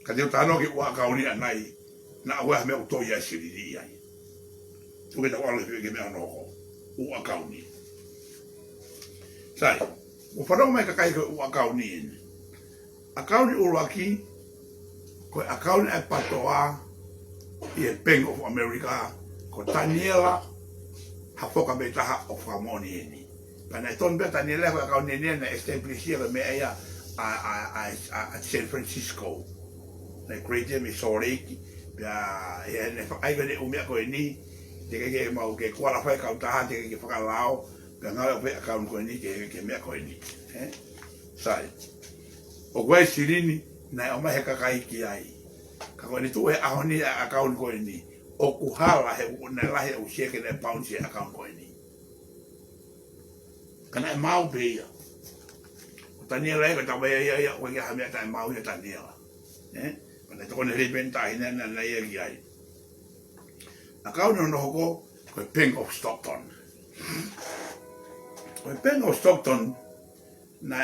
Ka teo tano ke ua kauni anai na awe ha mea utoi a siri ni ai. Tuke ta wale whiwe ke mea noko ua kauni. Sai, o whanau mai kakai ko ua kauni ene. A kauni uruaki ko akaun e patoa i e Bank of America ko Taniela ha foka me taha o whamoni eni. Pana e ton be Taniela ko akaun eni na establishia me ea a San Francisco. Na Greater Missouri pia e ne whakaigane umea ko eni te ke mau ke kuala whai kautaha te ke whakalao pia ngau e akaun ko eni ke mea ko eni. Sai. O kwei sirini na o mai kakai ki ai. Ka koe ni tu e ahoni a account koe ni. O kuhala he na lahe o sheke ne pound se account koe ni. Kana e mau pe ia. O Taniela e ka tawa ia o ia hamea ta e mau ia Taniela. Pana toko ne repenta hina na ia ki ai. Account no hoko koe Bank of Stockton. Koe Bank of Stockton na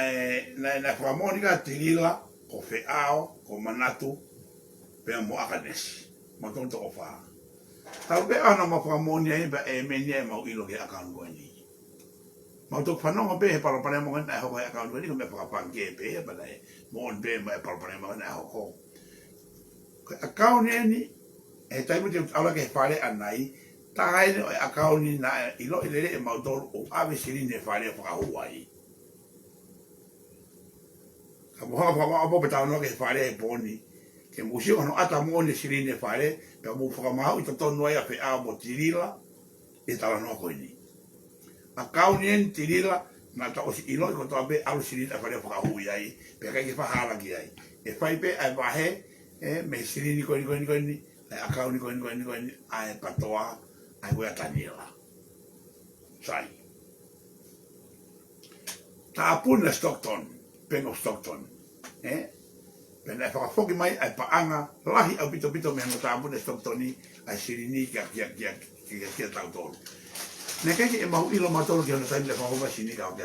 whamonika tirila ko whiao, ko manatu, Pea mo akanesi. Mo tonto o wha. Tau pe ana ma whamoni ai ba e menia e mau ilo ke akaun koe ni. Mau tuk whanonga pe he palapane mo ngana e hoko e akaun koe ni. Ko me whakapange pe he bala e. Mo on pe ma e palapane mo ngana e hoko. Ko akaun e ni. E taimu te aula ke whare anai. Ta haine o e akaun ni na ilo ilere e mau tolu o ave siri ne whare whakahuai. Ka mohanga whakamapo pe tau no ke whare e poni. Ke musio ano ata mo ne siri ne whare. Pe mu whakamahau i tatonu ai a pe a mo tirila. E tala no koe ni. Akau ni en tirila. Na ta osi ilo i kotoa pe alu siri ne whare whakahui ai. Pe kai ke whahala ki ai. E whai pe ai wahe. Me siri ni koe ni. Ai akau ni koe ni. Ai patoa. Ai wea tanila. Sai. Ta apuna Stockton. Pengo Stockton. Pena e whakafoki mai ai paanga lahi au pito me hanga tāpuna Stockton ni ai sirini kia tau tolu. Nē keke e mahu ilo matolo ki hana taimi le whakoma sini ka o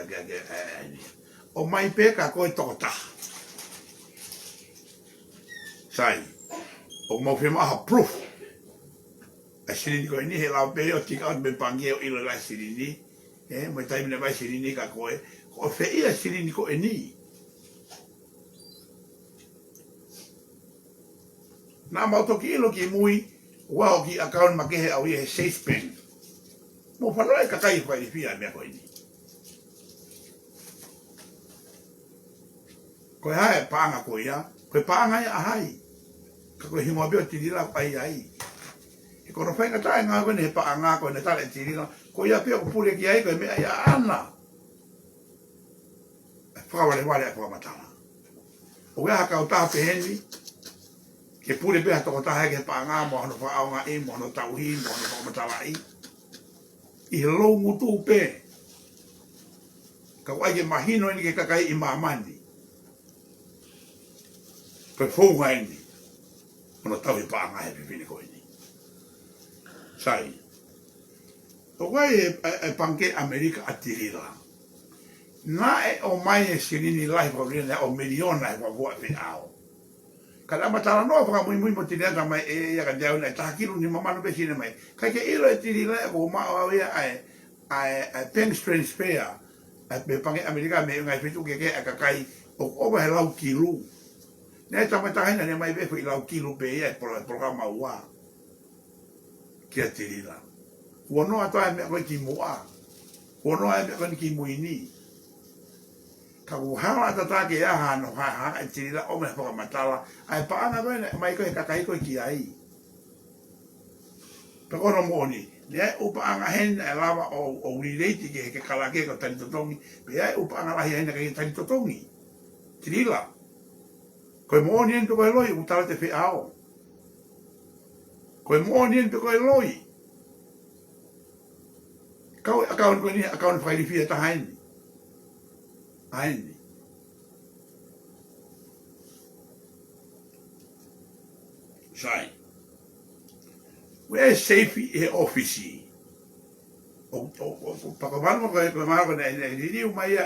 o mai pe ka koe toko taha. Sai. O mau whi maha proof. Ai sirini koe ni he lau pe o tika o me pangia o ilo lai sirini. Mai taimi le mai sirini ka koe. Ko o whia sirini koe ni. Nā mautoki ilo ki mui, wao ki akaun makehe au he safe bank. Mo whanau e kakai whai whia mea koe ni. Koe hae paanga koe ia, koe paanga ia ahai. Ka koe hingoa beo tirila pai ai. E kono whainga tae ngā koe ne he paanga koe ne tale tirila, koe ia pia ko pule ki ai koe mea ia ana. E whakawale wale e whakamatala. O wea haka o taha peheni, ke pure pe toko taha ke paanga mo hano whaaonga e mo hano tauhi mo hano whakamatala i. I he lou mutu pe. Ka wai ke mahino ni ke kakai i maamani. Koe whonga ni. Hano tauhi paanga he pipini koe ni. Sai. O wai e panke Amerika atirila. Na e o mai e sirini lai whaurina o miliona e wavua pe ao. Kada matala no fa muy mo tinga mai e ya ka deu na takiru ni mama no besine mai ka ke ilo e tirila ko ma o ya ai pen strange spare a be pange Amerika me ngai fitu ke ka kai o ba lau kilu ne ta mata hina ne mai be fu lau kilu pe ya programa wa ke tirila wono ata me ko ki moa wono ai me ko ki muini ka uhala tata ke aha no ha tirila o me poka matala ai paanga koe mai koe kakai koe ki ai pe kono moni le upaanga hen e lava o relate ke kalake ko tani totongi pe ai upaanga lahi hen ke tani totongi tirila koe moni en koe loi utala te fe ao koe moni en koe loi kau akaun koe ni akaun whairifia tahaini aini. Sai. Where safe e office. O pakamano ko maro na ni mai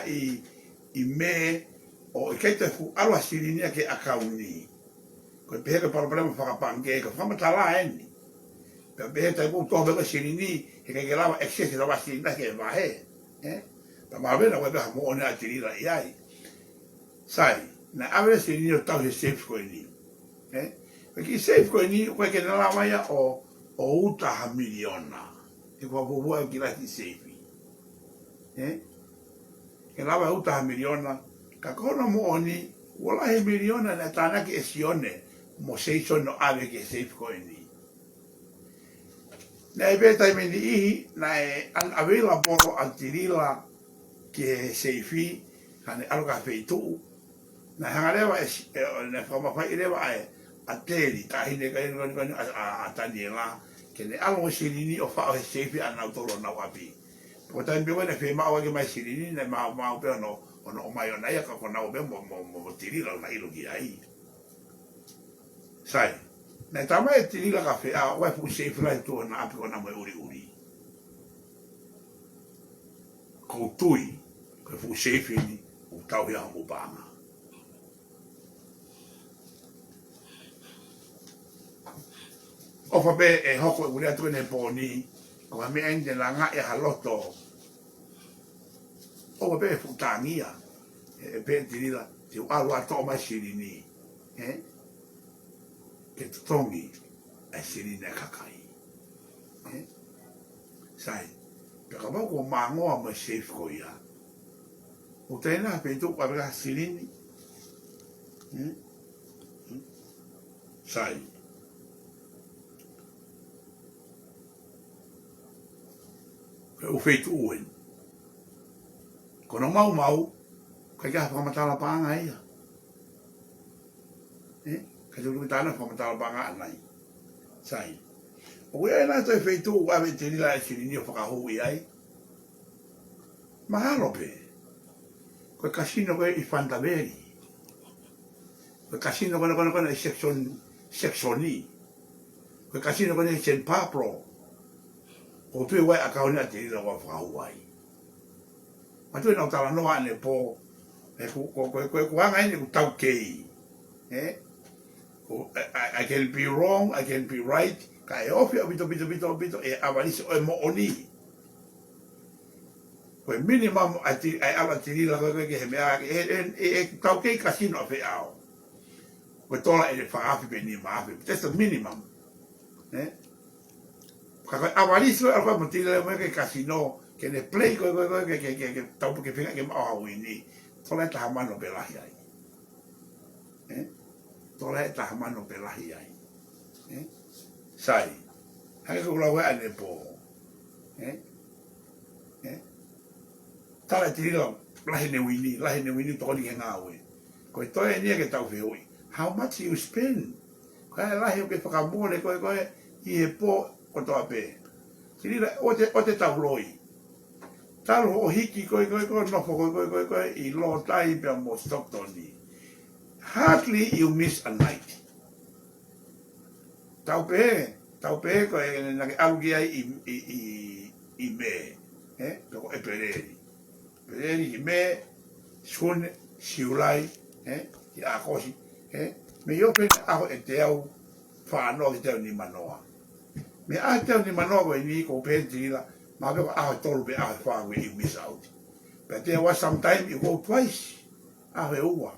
i me o ke te fu alwa sirinia ke akauni. Ko pe ke problema fa pange ko fa matala eni. Pe te ko to be sirini ke lava excess de vacina ke va ta mavena wa ba mo na tirila ai sai na abre sirini o tau safe ko ni ki safe ko ni ko ke na la maya o uta ha miliona e ko bo ki la ki safe ke la ba uta ha miliona ka kono mo ni wala he miliona na tana ki esione mo sei sono ave ke safe ko ni na e beta me ni na e available antirila ke seifi hane aluka feitu na hangalewa na fama fai lewa ai ateli tahine kai ngoni a taniela ke ne alo sirini o fa o seifi ana tolo na wapi po tan be wena fe ma wa ke mai sirini na ma pe no ono mai ona ya ka kona o be mo tirila na ilo ki ai sai na tama e tirila ka fe a wa fu seifi la tu na api kona mo uri ko tui ko fu safe ni o tau ya Obama O fa be e hoko e ure atu ne poni. Ko me ende la nga e haloto. O fa be e futangia. E pe tirila. Te alu ato mai sirini. Ke tutongi. E sirini e kakai. Sai. Peka mau ko mangoa mai safe ko ia. O tēnā pe tu kwa bera sirini. Sai. O feitu uen. Kono mau, kai kia whamatala pānga ia. Kai tūru tāna whamatala pānga anai. Sai. O ea nā toi feitu u awe te rila e sirini o whakahu i ai. Mahalo pe. Koe kasino koe i Whantameri. Koe kasino koe i Seksoni. Koe kasino koe i St. Pablo. O tue wai a kaone a te rila wa whakahu ai. Ma tue nau tala noa ane po. Koe kuanga ine ku tau kei. I can be wrong, I can be right. Ka e ofi o bito e avalisi o e mo oni. Koe minimum ai ala tirila koe ke he mea e tau kei kasino a fe ao. Koe tola e le whaafi pe ni maafi. That's the minimum. Ka koe avalisi o alkoe mo tirila mo ke kasino ke ne play koe ke tau ke whinga ke mao haui ni. Tola e taha mano pe lahi ai. Tola e taha mano pe lahi ai. Sai, hake ko lau ane po. Tala tirila lahi ne wini toni ke ngawe. Koe toi e nia ke tau whioi. How much you spend? Koe lahi o ke whakamore koe i he po o toa pe. Tirila o te tau loi. Talo o hiki koe nofo koe i lo tai pia mo Stocktoni. Hardly you miss a night. Tau pe ko e na ke alu ai i me ko e pereri i me sun siulai i a kosi me yo pe a e te au fa no te ni manoa me a te ni manoa ni ko pe tira ma be a tolu be a fa we you miss out but there was sometime you go twice a he ua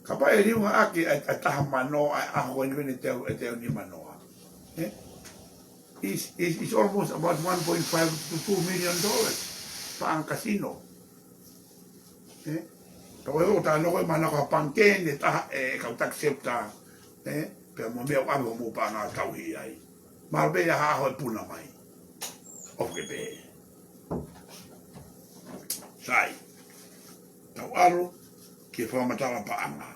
kapa e riunga aki a taha manoa a ho ni te ni manoa. It's almost about $1.5 to $2 million pa ang casino. Kau e o tāna koe mana ka pangkene taha e kau taksepta pe mo mea ame mo pa ngā tauhi ai. Marbe ya ha ho e puna mai. Ofke pe. Sai. Tau aro ke whamatala paanga.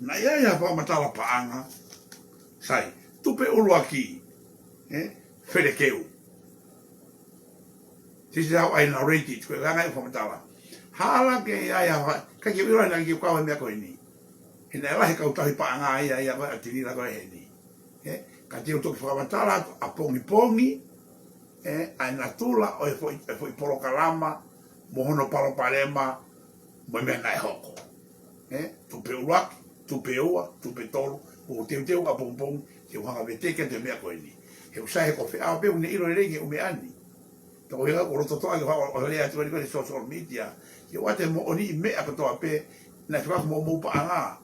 Na ia whamatala paanga. Sai. Tupe ulu aki. Wherekeu. Tisi hau ai narrated. Koe ranga i whamatala. Hala ke ia ka ke ura na ki kawa mea koe ni. Hina lahi kau tahi paanga ia koe atiri la koe he ni. Ka te utoki whamatala a pongi. Ai na tula o e foi polo kalama. Mohono palo parema. Mo mea ngai hoko. Tupe uruaki. Tupe ua. Tupe tolu. O teu a pongpong. Te uhanga veteke te mea koe ni. He usahe ko whea pe une iro rege ume ani. Toko hea ko roto toa ki wha o lea tuari koe social media. Ke wate mo oni i mea katoa pe na whakako mo mou pa anga.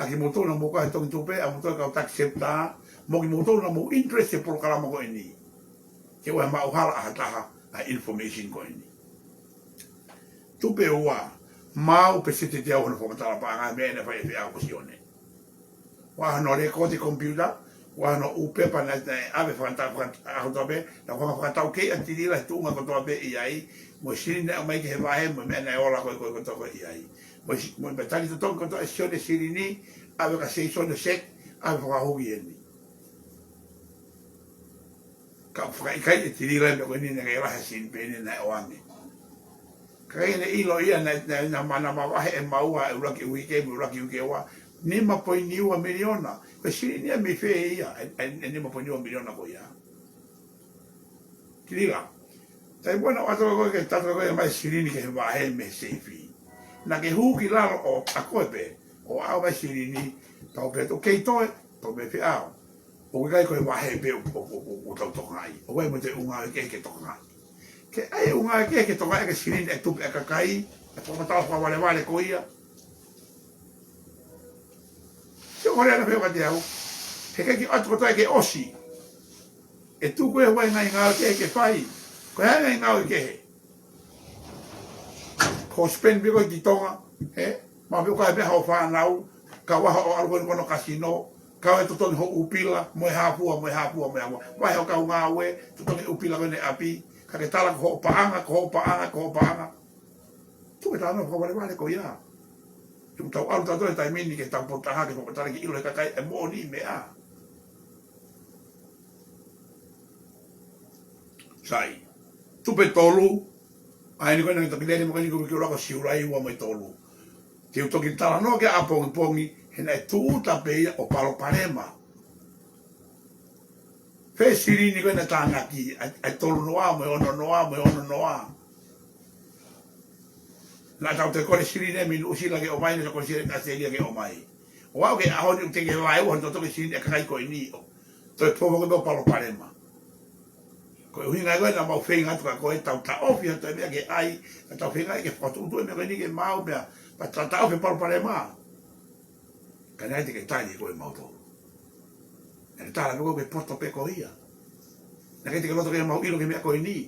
Aki mo tōna mo kahe tongi tupe a mo tōna kau taksepta. Mo ki mo tōna mo interest e polo kalama koe ni. Ke ua ma uhala a hataha a information koe ni. Tupe ua mau pe sete te au hana whamatala pa anga mea na whae whea kusione. Wahano rekodi computer. Wahano upepa na ave whakatau pe. Na whakatau kei antirila he tuunga kotoa pe i ai. Mo siri na mai ke he wahe mo mea na ola koe kotoa i ai. Mo betali to tonga kotoa sione siri ni. Ave ka sei sone sek. Ave whakahugi eni. Ka whakaikai e tirila me koe ni na kei raha siri pe ni na oange. Kai ne ilo ia na mana mawahe e maua e uraki uike me uraki uike wa. Nima poiniua miliona. Koe siri nia me whee ia. Nima poiniua miliona ko ia. Kirila. Tai buena watoa koe ke tatoa koe mai siri ni ke he wahe me seifi. Na ke huki lalo o a koe pe. O au mai siri ni. Tau pe to kei toe. po me fiao o kai ko wa he pe o tau tongai o wai mo te unga ke tonga ke ai unga ke tonga ke sirin e tu e kakai e po tau fa vale ko ia se o re na pe ka te au he ke atu ko ke osi e tu ko e wai ngai ngā ke fai ko ha ngai ngā ke ko spend bi ko ki tonga ma pe ko e pe ho fa nau ka wa o algo no casino ka e tutongi ho upila mo e hapua vai ho ka unga we tutongi upila ne api ka ke tala ko paanga tu e tano ko vale ko ia tu tau alu tau e taimini ke tau potaha ke potara ki ilo e kakai e mo ni me a sai tu pe tolu ai ni ko na takile mo ka ni ko ki ora ko siurai wa mai tolu ke utoki tala no ke apongi hena e tuuta pe o palo parema. Fe siri ni koe na tāngaki, ai tolu noa, mo ono noa. Na tau te kore siri ne min usila ke o mai, na kore siri na seria ke o mai. O au ke aho ni te ke vai, o hanto toke siri ne kakai koe ni o. Toi pomo ke o palo parema. Koe uhinga koe na mau whenga tuka koe tau ta ofi, hanto e mea ke ai, na tau whenga ke whatu utu e mea koe ni ke mau mea, pa ta ofi palo parema. Kanai te ke taini koe mauto. E tala koe poto pe ko ia. Na ke te loto ke mau ilo ke mea koe ni.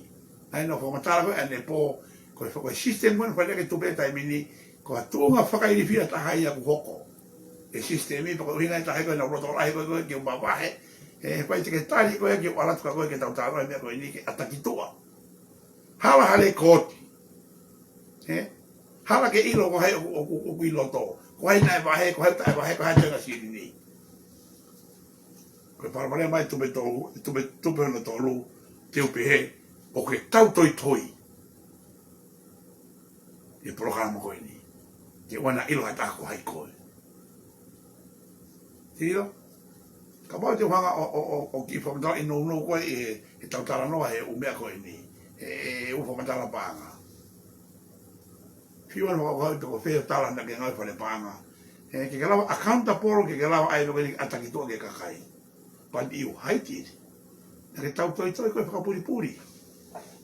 Ai no fo matala koe ane po koe system koe whale ke tupe tai mini ko atunga whakairi whia taha ia ku hoko. E system i pako hinga i taha koe na roto lahi koe ke umawahe. E pai te ke taini koe ke ualatuka koe ke tau tāroa mea koe ni ke atakitua. Hala hale koti. Hala ke ilo ko hai o ilo to. Ko hai nai wahe, ko hai tai wahe, ko hai tanga siri ni. Ko parapare mai tupe na tolu, te upe he, o ke tau toi. E programa koe ni. Ke wana ilo hai tako hai koe. Tiro? Ka mau te whanga o ki whamatala i nou koe e tautara noa he umea koe ni. E whamatala pānga. Fiwan mo ko to fe tala na ke ngai pale panga ke galawa akanta poro ke galawa ai no ke ataki to ke kakai but you hide it na ke tau toi ko fa puri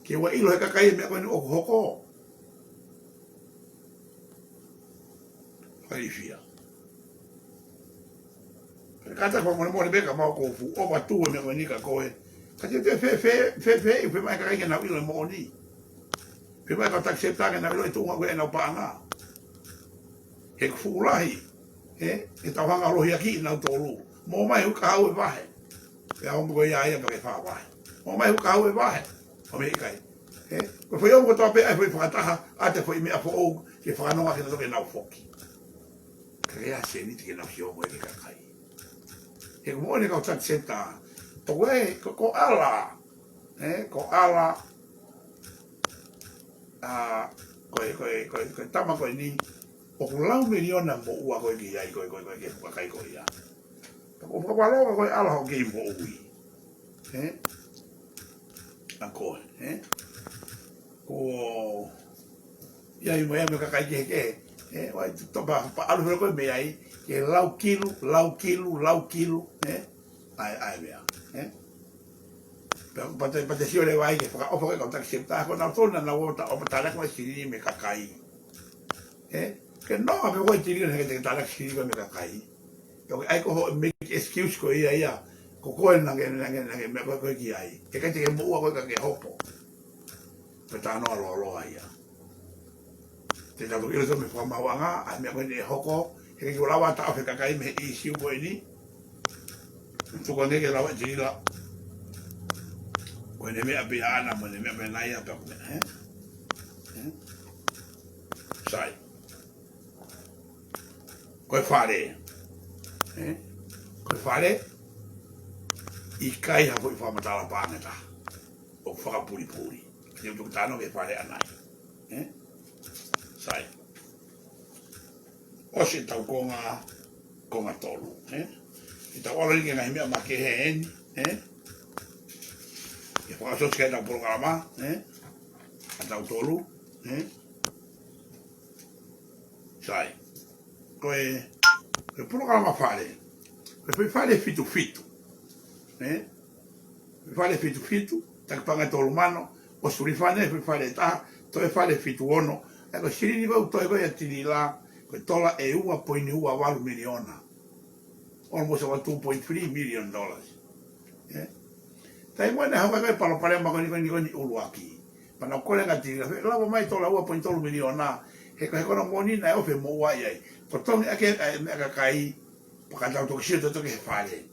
ke wa ilo he kakai me ko ni o hoko ai fia ke kata ko mo be ka ma ko fu o ba tu me ko ni ka ko e ka te fe e fe mai ka ke na ilo mo ni Pima ka taksepta ke na ilo e tunga koe e nau paanga. He kufulahi. E tau hanga rohi aki i nau tolu. Mo mai huka hau e wahe. E au mko ia ia pake wha wahe. Mo mai huka hau e wahe. O me ikai. Ko whai omu toa pe ai whai whakataha. A te whai mea fo ou. Ke whanonga ke na toke nau foki. Karea se ni te ke nau hiomo e ke kakai. He kumo ne kau taksepta. Toko e ko ala. Ko ala. Koe tama koe ni o ku lau miliona mo ua koe ki ai koe ke whakai koe ia. O whakawaloga koe ala ho kei mo ui. A koe. Ko iai mo ea me kakai ke ke. Wai topa alu hira koe me ai ke lau kilu. Ai mea. Pate sio le vai ke fa o fa ko tak senta ko na tona na wota o patala ko siri me kakai ke no me ko tiri ne ke tala siri me kakai yo ai ko make excuse ko ia ko na me ko ki ai ke te mo ko ke hopo petano lo ia te ta ko ile me fa ma wanga a me ko ni hoko ke ko lawa ta fe kakai me i siu ko ni tu ko ne ke lawa jira Ko ne mea pe ana mo ne mea pe nai apa ko sai ko fare i kai ha foi fa mata la paneta o fa puri ke tu tano ke fare anai sai o se tau konga tolu i tau ala ni ngai mea ma ke hen e fa so che da programa tau tolu sai ko programa fare Pe fale fitu, fale fitu, tak panga tolu mano, o suri fane pe fale ta, to fale fitu ono, e ko sirini va to ko ya tinila, ko tola e ua poini ua walu miliona. Almost about $2.3 million. Tai mo na hanga pa lo pare ma ko ni uluaki. Pana ko le ngati la mai tola ua poini tolu miliona, he ko no moni na o fe mo wa ye. Ko tongi ake kai pakata to kisi to ke fale.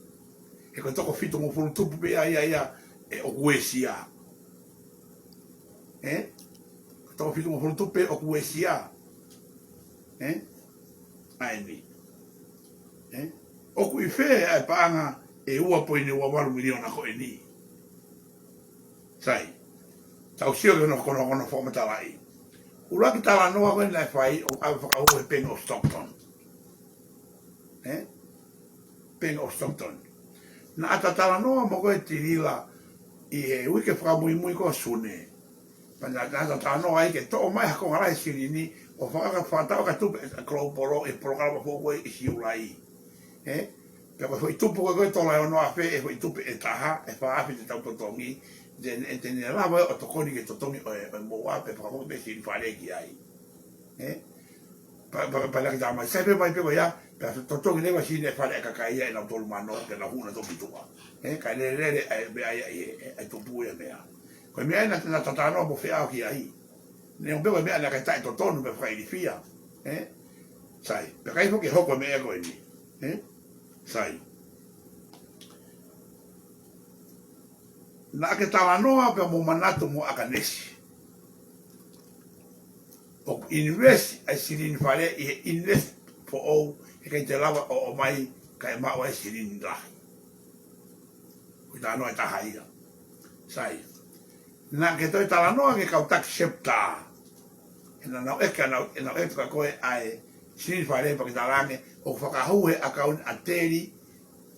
He ko to ko fitu mo fulu tupu be ai e o kuesia. To fitu mo fulu tupu o kuesia. Ai ni. O kui fe ai paanga e ua poini ua walu miliona ko eni. Sai. Tau sio ke no kono fo matalai. Ula ki tala noa koe nai fai o au whakau e Pen of Stockton. Pen of Stockton. Na ata tala noa mo koe tirila i he uike whakamui ko sune. Pana ata tala noa i ke to o mai hako ngarai sirini o whakaka whatau ka tupe a kloporo e programa foko i siulai. Pea koe tupu koe tola o noa fe e koe tupe e taha e whaafi te tau totongi. E tene lava o tokoni ke totongi o moa pe whakamu pe siri whare ki ai. Pa laki tā mai sepe mai peko ia, pe totongi lewa siri e whare e kakai e nau tolu mano ke na huna toki tua. Kai lere ai tupu e mea. Koe mea ina tena tatanoa mo whiao ki ai. Ne on peko mea na kai tai totonu pe whairi fia. Sai, pe kai fo ke hoko mea koe ni. Sai. Na ke tala noa pe mo manatu mo akanesi. O invest ai sirin fare i invest for all e kai te lava o mai kai ma o sirin la. Kuita noa ta haia. Sai. Na ke toi tala noa ke kau tak septa. Ena na e ka koe ai sirin fare pa kita lange o whakahu he akaun ateri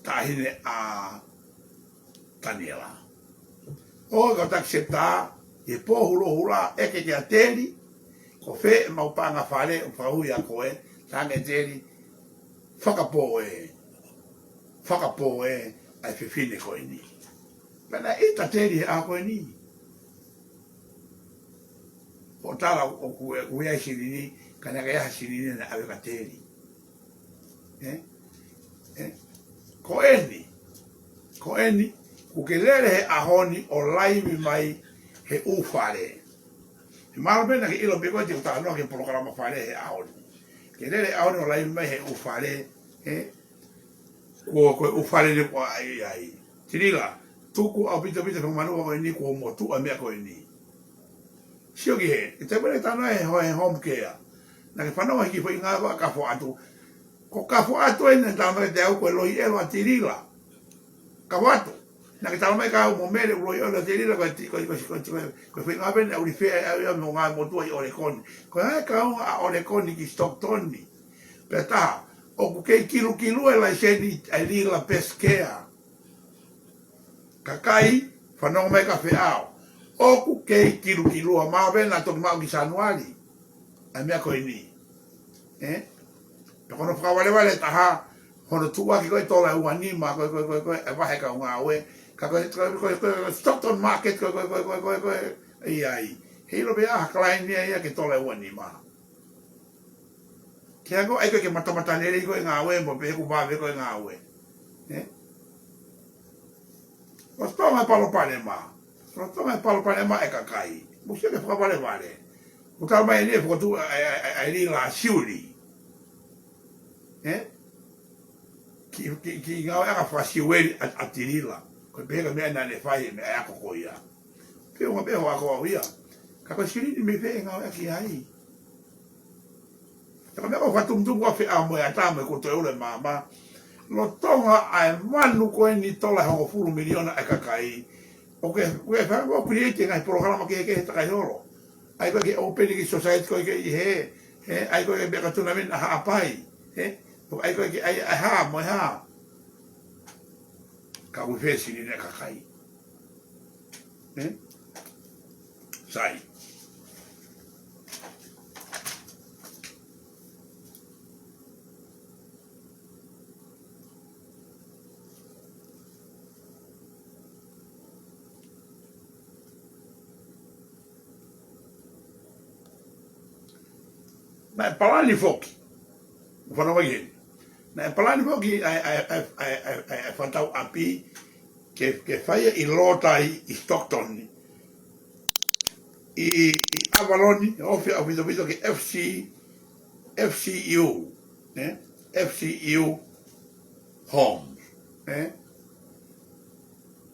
tahine a Daniela. O ka takseta e pohuro hula e ke ateri ko fe maupanga fale o fau ya koe tange teri whakapoe ai fefine koe ni. Pena ita teri a koe ni. O tala o kuea sirini kana kaya sirini na awe ka teri. Ko eni kukelele he ahoni o laivi mai he ufare. He malapena ke ilo beko te utanoa ke programa fare he ahoni. Kelele ahoni o laivi mai he ufare. Koe ufare ni kwa ai. Tirila, tuku au pita whamanua koe ni kua motu a mea koe ni. Sio ki he, e te wale tanoa he home care. Na ke whanau hiki fo inga wa kafo atu. Ko kafo atu ene tanoa te au koe loi elo a tirila. Kafo atu. Na ke tala mai ka mo mere loi elo a tirila koe whinga pene au rifea au mo ngā motua i Orekoni. Koe hae ka unga a Orekoni ki Stockton ni. Pea taha, o ku kei kilu e lai seni ai lila peskea. Kakai, whanau mai ka whiao. O ku kei kilu a maa vena toki mau ki Sanuari. Ai mea koe ni. Pe kono whakawale taha, hono tua ki koe tola ua nima, koe, e wahe ka unga aue. Ka koe, Stockton Market, koe, ai. Hilo be aha klai nia ia ke tola ua nima. Kia koe, ai koe ke matamata nere koe ngā aue, mo pe ku wawe koe ngā aue. O stonga palo pane ma e kakai. Musio ke whakawale wale. Utal mai ni fotu ai ni la siuli. Ki ngau aka fasiweli atirila. Ko pega me na le fai me ako koia. Peo ma peo ako ia. Ka ko siuli ni me pe ngau aki ai. Ka me ko fatum ko fe amo ya tamo ko to ule mama. Lo tonga ai manu ko ni tola ho fulu miliona aka kai. Okay, we fa ko create ngai programa ke ta kai holo. Ai ko ke open ki society ko ke ai ko ke ka tuna men ha apai ai ko ke ai ha mo ha ka u fesi ni ka kai sai na e palani foki. Whanau mai heni. Na e palani foki ai whatau api ke whaia i lota i Stockton i Avaloni, ofi au viso ke FCU, FCU Homes,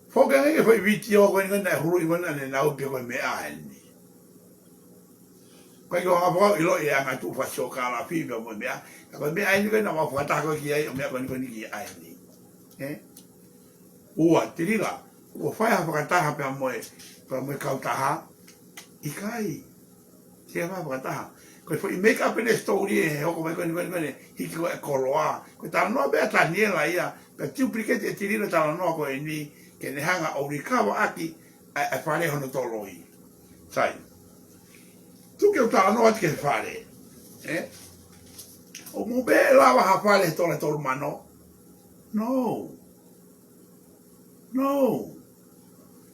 Foka nge foi viti o koe ngana huru i wana ne nau pia koe me aeni. Koe ko ngapau ilo i anga tu fasio ka la fiba mo mea, koe me aeni koe na wafata koe ki ai o mea koe ni ki aeni. Ua, tirila, ua whai ha whakataha pia moe kautaha, i kai, tia wha whakataha. Koe fo i make up in a story e hoko mai koe ni hiki koe e koloa. Koe tala noa bea taniela ia, pia duplicate e tirila tala noa koe ni, ke ne hanga o rikawa aki ai whare hono toloi. Sai. Tuke o tala noa ke whare. O mo be lawa ha whare tole tolu mano. No. No.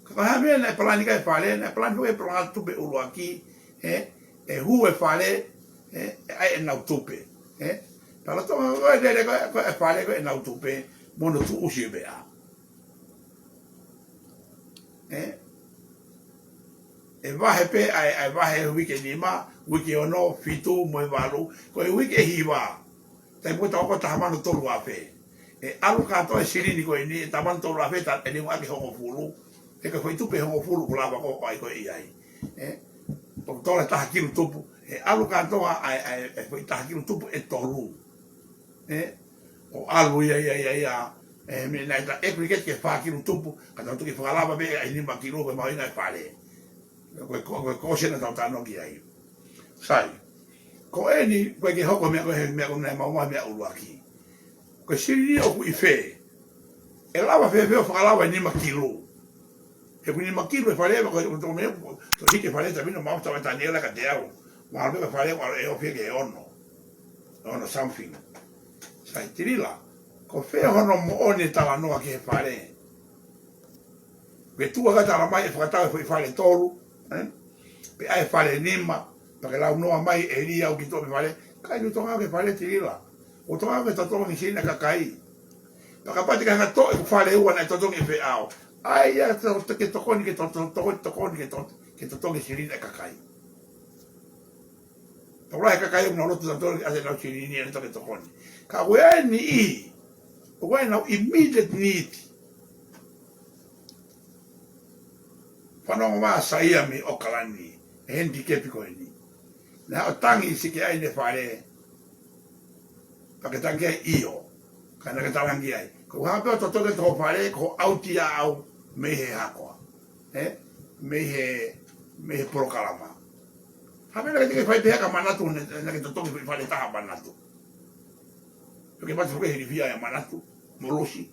Kaka hame na palani kai whare, na palani hui e palani tupe ulu aki, e hu e whare, ai e nau tupe. Pala tonga koe koe e whare koe e nau tupe, mono tu usi e bea. E wahe pe ai wahe wike nima, wike ono, fitu, moe walu, koe wike hiwa. Tai mo tau ko tahamano tolu ape. E alu kato e sirini koe ni, tamano tolu ape, ta e ni wake hongo fulu. E ka koe tupe hongo fulu kulapa ko ai koe iai. Tok tole tahakiru tupu. E alu kato ai koe tahakiru tupu e tolu. O alu ia. Me na ita ekriketi ke whakiru tupu, ka tau tuki whakalapa me ai nima kiru koe maoina e whare. Koe kosena tau tanoki ai. Sai. Ko eni, koe ke hoko mea koe mea koe nai maumai mea uruaki. Koe siri o ku i whee. E lawa wheo whakalapa e nima kiru. E ku nima kiru e whare, koe tō mea, tō hike whare ta mino mauta wai taniela ka te au. Wā mea whare e o whee ke e ono. Ono something. Sai, tirila. Ko whea hono mo one tala noa ki he whare. Pe tua ka tala mai e whakatau e whare tolu. Pe ai whare nima. Pake lau noa mai e ria au ki tō pe whare. Kai nu tonga ke whare tirila. O tonga ke tatonga ki sina ka kai. Paka pati ka hanga to e ku whare ua na e tatonga e whea au. Ai ia ke tokoni ke tatonga e sirina ka kai. Taura he ka kai una rotu tatonga ase nau sirini e toke tokoni. Ka wea ni i. Why now immediate need? Whanonga maa saia mi o kalani, e handicap ko ni. Na o tangi si ke ai ne whare, pake tangi ai io, kana ke talangi ai. Ko hapeo to toke to whare, ko auti au mehe hakoa. Mehe prokalama. Hapeo na ke teke whai pehaka manatu, na ke to toke whare taha manatu. Porque pati fuke hirifia ya manatu, morosi.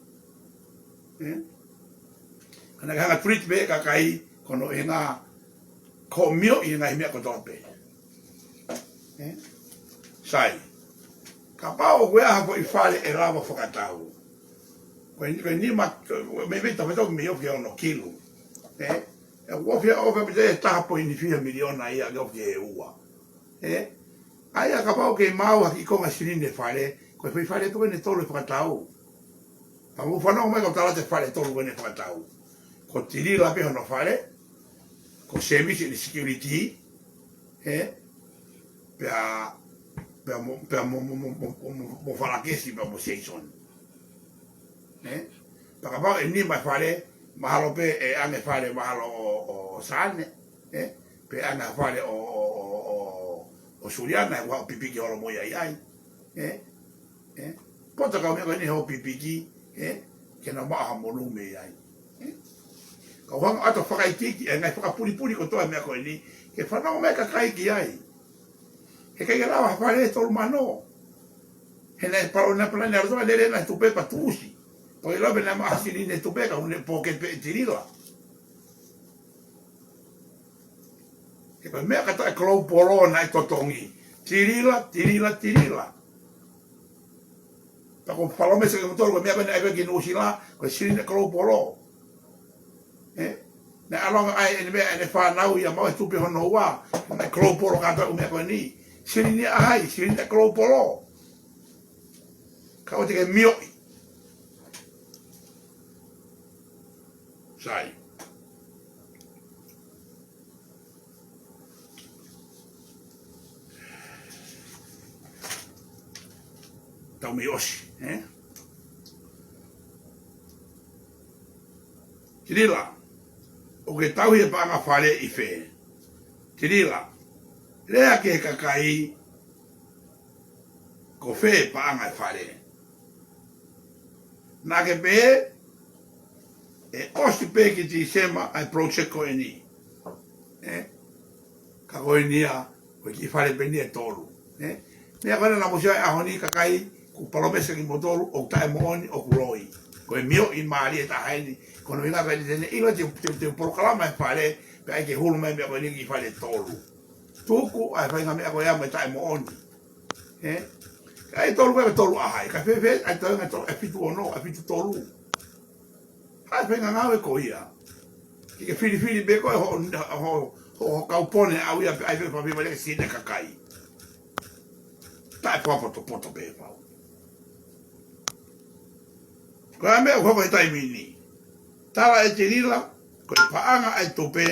Kana ka hanga tweet be ka kai, kono e ngā ko mio i ngā himea ko tope. Sai. Ka pao wea hako i whare e rawa whakatau. Koe ni ma, me veta me tau me ofi ono kilu. E wofia ofi me te taha po ini fia miliona ia ge ofi e ua. Aia ka pao ke mau haki konga sirine whare, koe whi whare tu ne tolu e whakatau. Pa mu whanau mai ka tala te whare tolu e whakatau. Ko tiri la pe hono whare, ko service and security, pea mo whalakesi pea mo seison. Paka pao e ni mai whare, mahalo pe e ane whare mahalo o sane, pe ane whare o suriana e wao pipiki holo moia iai. Pota ka mea ni ho pipiki, ke na maha monu me iai. Ka whanga ato whakaitiki, e ngai whakapuripuri ko toa mea koe ni, ke whanau mea ka kaiki ai. He kai rawa hapare e tolu mano. He nei paro na plani a rotoa nere na tupe pa tuusi. Po i labe na mahasiri ne tupe ka une poke pe tirila. He koe mea kata e klou poro na e totongi. Tirila. Tako palome se ke motoro ko mea koe na ebe ki nuusi la, koe siri ne klou poro. Na alonga ai ene mea ene whanau ia mau e tupe hono ua, na klou poro kata umea koe ni. Sirini ahai, sirini klopolo. Kau te ke mioi. Sai. Tau me osi, Tirila, o ke tau he paanga whare I whē. Tirila, rea ke kakai ko whē paanga whare. Nā ke pē, e osi pē ki ti sema ai project ko e ni. Ka ko e nia, ko ki whare peni e tolu. Mea kone na musia e ahoni kakai, ku palomesa ki motoru, o tae mooni, o ku roi. Ko e mio I maari e tahaini, kono inga pēni tene, ilo te porokalama e whare, pe ai ke hulu mai mea koe ni ki whare tolu. Tuku, ai whainga mea koe ama e tae mooni. Ka e tolu koe tolu ahai, ka whewhe, ai taunga tolu, e fitu ono, e fitu tolu. Ai whainga ngawe ko ia. Ki ke whiri be koe ho kaupone au ia, ai whainga whainga sine kakai. Tai poto pe pau. Ko a mea hoko e taimini. Tala e tirila, ko e paanga ai tope,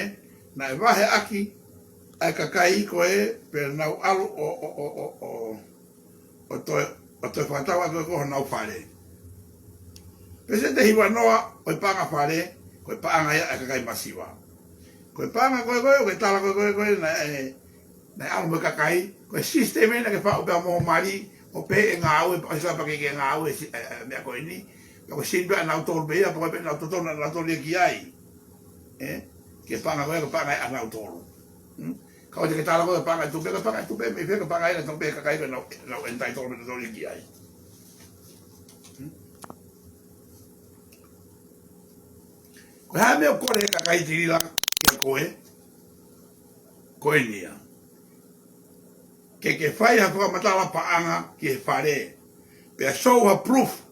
na e wahe aki, ai kakai ko e, pe nau alu o toi whatawa koe koho nau whare. Pese te hiwa noa, o e paanga whare, ko e paanga ia ai kakai masiwa. Ko e paanga koe, o e tala koe, na e alu me kakai, ko e sisteme na ke whao pia moho mari, o pe e ngā au, e sapa ke ngā au, mea koe ni, ko sin ba na autor be ya ko be na autor na autor ki ai ke panga ko panga na autor ka o te tala ko panga tu be me fe ko panga ina tu be ka kai no entai tor me autor ki ai ko ha me ko re ka kai tirila ke ko nia ke fai ha ko matala paanga ke fare pe show a proof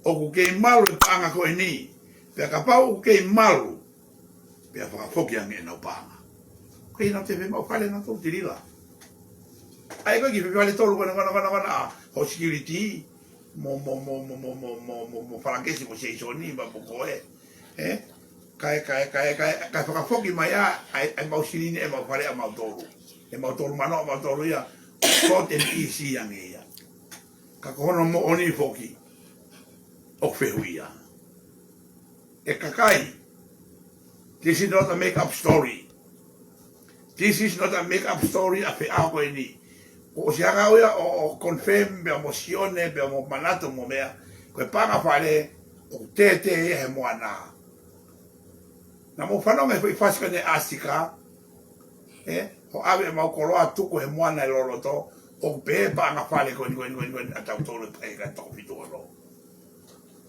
o ku kei malu e paanga ko e ni. Pea ka pau ku kei malu. Pea whakafoki ange nau paanga. Kei nau te whema o whale na tō tirila. Ai koe ki whewale tolu wana ho security. Mo whalakesi mo seisoni ma mo koe. Kai whakafoki mai a ai mau sinine e mau whale a mau tolu. E mau tolu mano a mau tolu ia. Kot en isi ange ia. Ka kohono mo oni foki. O whehuia. E kakai. This is not a make-up story. This is not a make-up story a wheao koe ni. O si hanga uia o confirm, bea mosione, bea mo manato mo mea, koe panga whare, o te he moa nā. Na mo whanonga e whasika ne asika, ho awe e mau koroa tuku he moa nai loloto, o pe panga whare koe a tau tolu e ka tau fitu alo.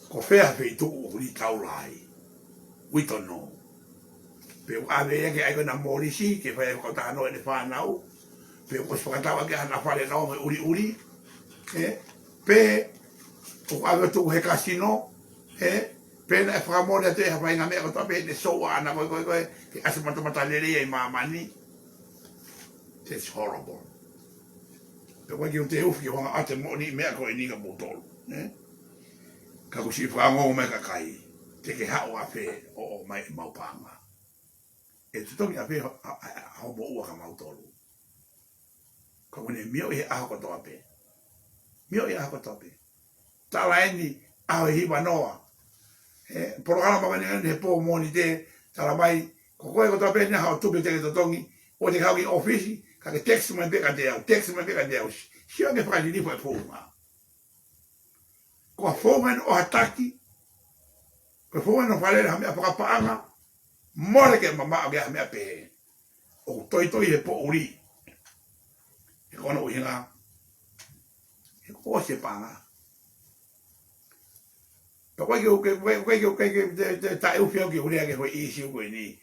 Ko whea whei tuku o li taulai. We don't know. Pe o awe eke aiko na morisi, ke whea ko tāno e ne whanau. Pe o whakatawa ke hana whare nao me uri. Pe o awe tuku he kasino. Pe na e whakamore atu e hawhai ngā mea ko tape ne soa ana koe. Ke ase matamata lere e mamani. That's horrible. Pe koe ki o te uwhi o hanga ate mo ni mea koe ni ka motolu. Ka kusi whango me kakai, te ke hao a whe o mai maupanga. E tutongi a whe hao mo ua ka mautolu. Ka wane mio I he aho ko toa pe. Mio I aho ko toa pe. Tala eni aho hiwa noa. Porogala mawani he po moni te, tala mai, ko koe ko toa pe ni hao tupe te ke tutongi, o te hao ki ofisi, ka ke text mai peka te au, Sio ke whakani nipo e pōunga. Ko fonga o hataki ko fonga no fale ha me whakapaanga more ke mama o me pe o toi he po uri e kono o hinga e ko se panga to ke ta u fio ke uri ke ho I si ko ni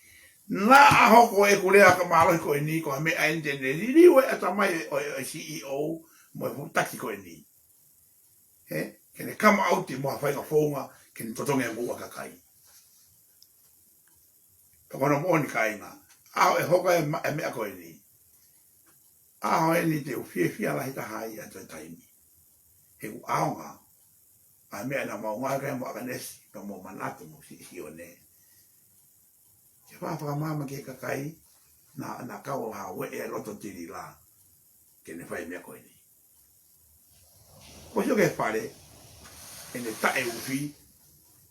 na ho ko e kulea ka malo ko ni ko me ende ni we ata mai o CEO mo taki ko ni ke ne kama auti mo hawhai ka whonga, ke ne totonga e mua kakai. Ka kono mo ni kainga, ao e hoka e mea koe ni. Aho e ni te uwhia la hita hai a te taimi. He u aonga. A mea na maunga kai mo akanesi. Pa mo manatu mo si o ne. Te whawhaka mama ke kakai. Na kau ha we e loto tiri la. Ke ne whai mea koe ni. Ko sio ke whare. E ne tae uwhi.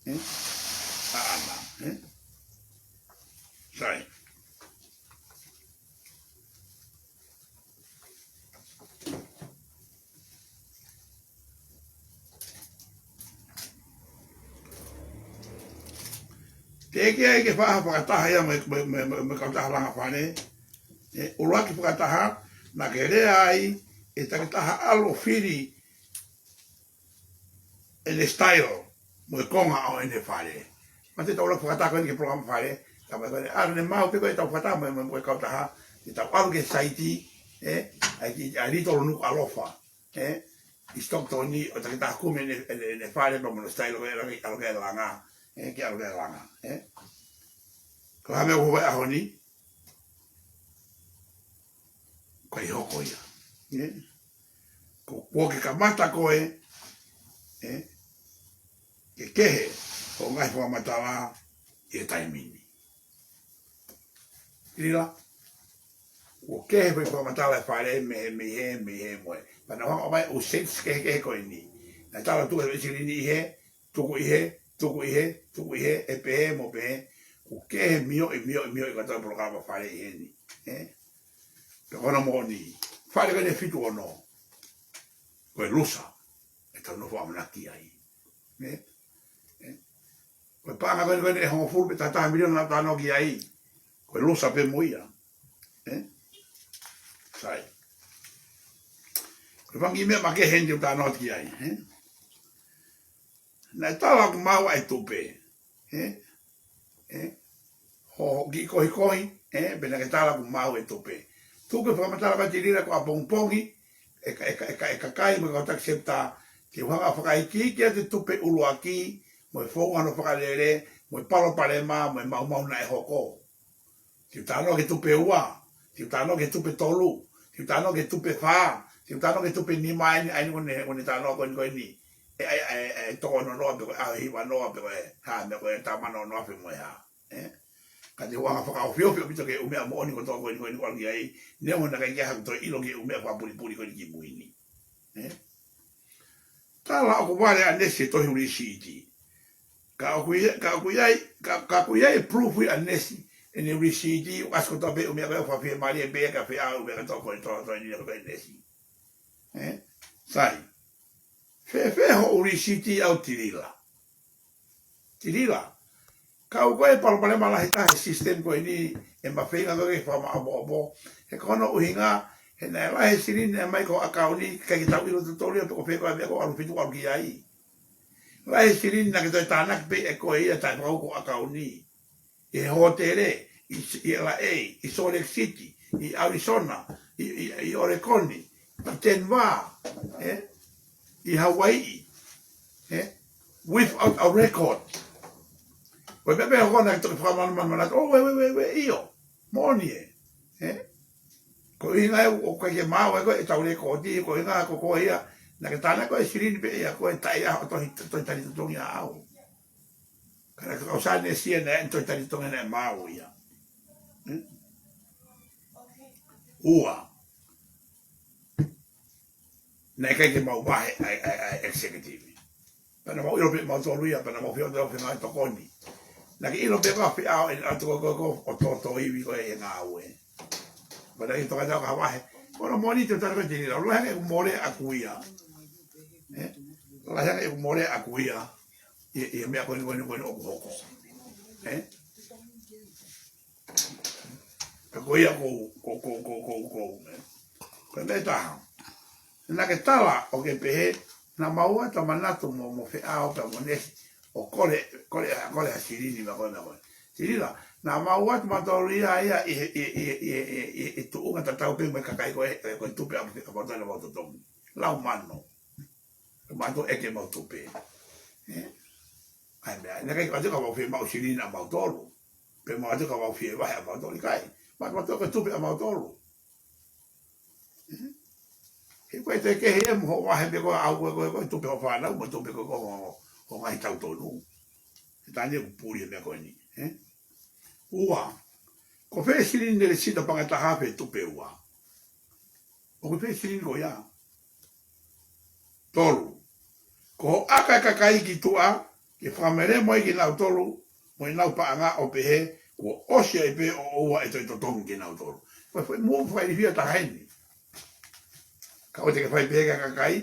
Ana. Sai. Te ke whakataha ia me kautaha langa whane. Urua ki whakataha, na ke rea ai, e takitaha alo whiri e le style, mo e konga au ene whare. Ma te taula whakataha koe ke programa whare, ka mai koe, ara ne mau peko e tau whakataha mo e kautaha, te tau alu ke saiti, a ritolo nuku alofa, I Stocktoni, o takitaha kume ene whare, pa mo le style alo ke langa, ke alo ke langa, Ko hame o hoi aho ni. Ko i hoko ia. Ko kua ke kamata koe. Ke kehe. Ko ngai whamatala i e taimini. Ira. Ko kehe whamatala e whare me moe. Pana whanga o mai o sets kehe koe ni. Na tala tuka e sirini i he. Tuku i he. E pehe mo pehe. O ke mio i kata programa whare i heni. Pe kona mo ni. Whare kane fitu ono. Koe lusa. E tau no whamanaki ai. Koe panga kane e hongo furu pe tataha miliona na tano ki ai. Koe lusa pe moia. Sai. Koe pangi mea ma ke hendi o tano ki ai. Na tala ku maua e tupe. Ho ki kohi, bena ke tala ku mau e tope. Tuke whamatala ka tirira ko a pongpongi, e kakai mo ka taksepta, ki whanga whakaiki kia te tupe ulu aki, mo e whongano whakalere, mo e palo parema, mo e mau na e hoko. Ki tano ke tupe ua, ki tano ke tupe tolu, ki tano ke tupe wha, ki tano ke tupe nima aini kone tano koe ni. E toko no noa pe koe ahi wa noa pe koe, ha me koe tamano noa pe moe ha. Ka te wanga whakaofio pito ke umea mo oni ko toko koe ni koe ai, neo na kai kia hakuto ilo ke umea whapuri koe ni ki muini. Tala ako wale a nesi tohi uri siiti. Ka kuyai proof a nesi ene uri siiti, asko tope umea koe whapie mari e bea ka whea umea toko koe toko ni koe nesi. Sai. Feho uri siiti au tirila. Tirila. Kau koe palopale malahi tahe sistem koe ni e mawhenga koe whama abo. He kono uhinga, he nai lahe sirini e mai ko akau ni, kai ki tau ilo tutori o peko wheko e mea ko alupitu alu ki ai. Lahe sirini na ki toi tānak pe e koe ia tai whakau ko akau ni. I Hotere, i LA, i Salt Lake City, i Arizona, i Oregon, i Denver, i Hawaii, without a record. Koe pepe ho kona ki toki whakamana oh we iyo, moni Ko inga o koe ke mau e koe e taure ko ti, ko inga ko koe ia, na ke tāna koe sirini pe ia koe tai aho toi tari tutongi a au. Kana ka kausane sia ne toi tari tutongi ne mau ia. Ua. Na kai ke mau wahe executive. Pana mau ilo pe mau tolu ia, pana mau fio ngai tokoni. Lagi ilo pe ka fi au en atu ko o iwi ko e nga we. Pada ito ka ka wahe. Kono moni te tara te la la ke more akuia. La ke more akuia. E me ko ni o hoko. Ko ia ko. Ko ta. Na ke tala o ke pe na maua ta manato mo fe au ka monesi. O kole sirini ma kona koe. Sirila, na maua tu matoria ia i tu unga tatau pe me kakai koe tupe a potana mo totongi. Lau mano. Mato eke mo tupe. Ai mea, na kai ka mo fe mau sirini na mau tolu. Pe mo ka mo fe vai a mau tolu kai. Ma to ka tupe a mau tolu. He koe te ke he mo wa he ko au ko tu pe fa na mo tu pe ko ngai tau tonu. He tani ku puri me ko ni, ua ko fe sili ne le sita panga ta hape tu pe ua. O ko fe sili ko ya. Tolu. Ko aka kai ki tua ke famere mo ki na tolu mo na pa anga o pe he ko osia e pe o ua e to tongi ki na tolu. Foi mo foi via ta haini. Ka o te ke fai pega kakai,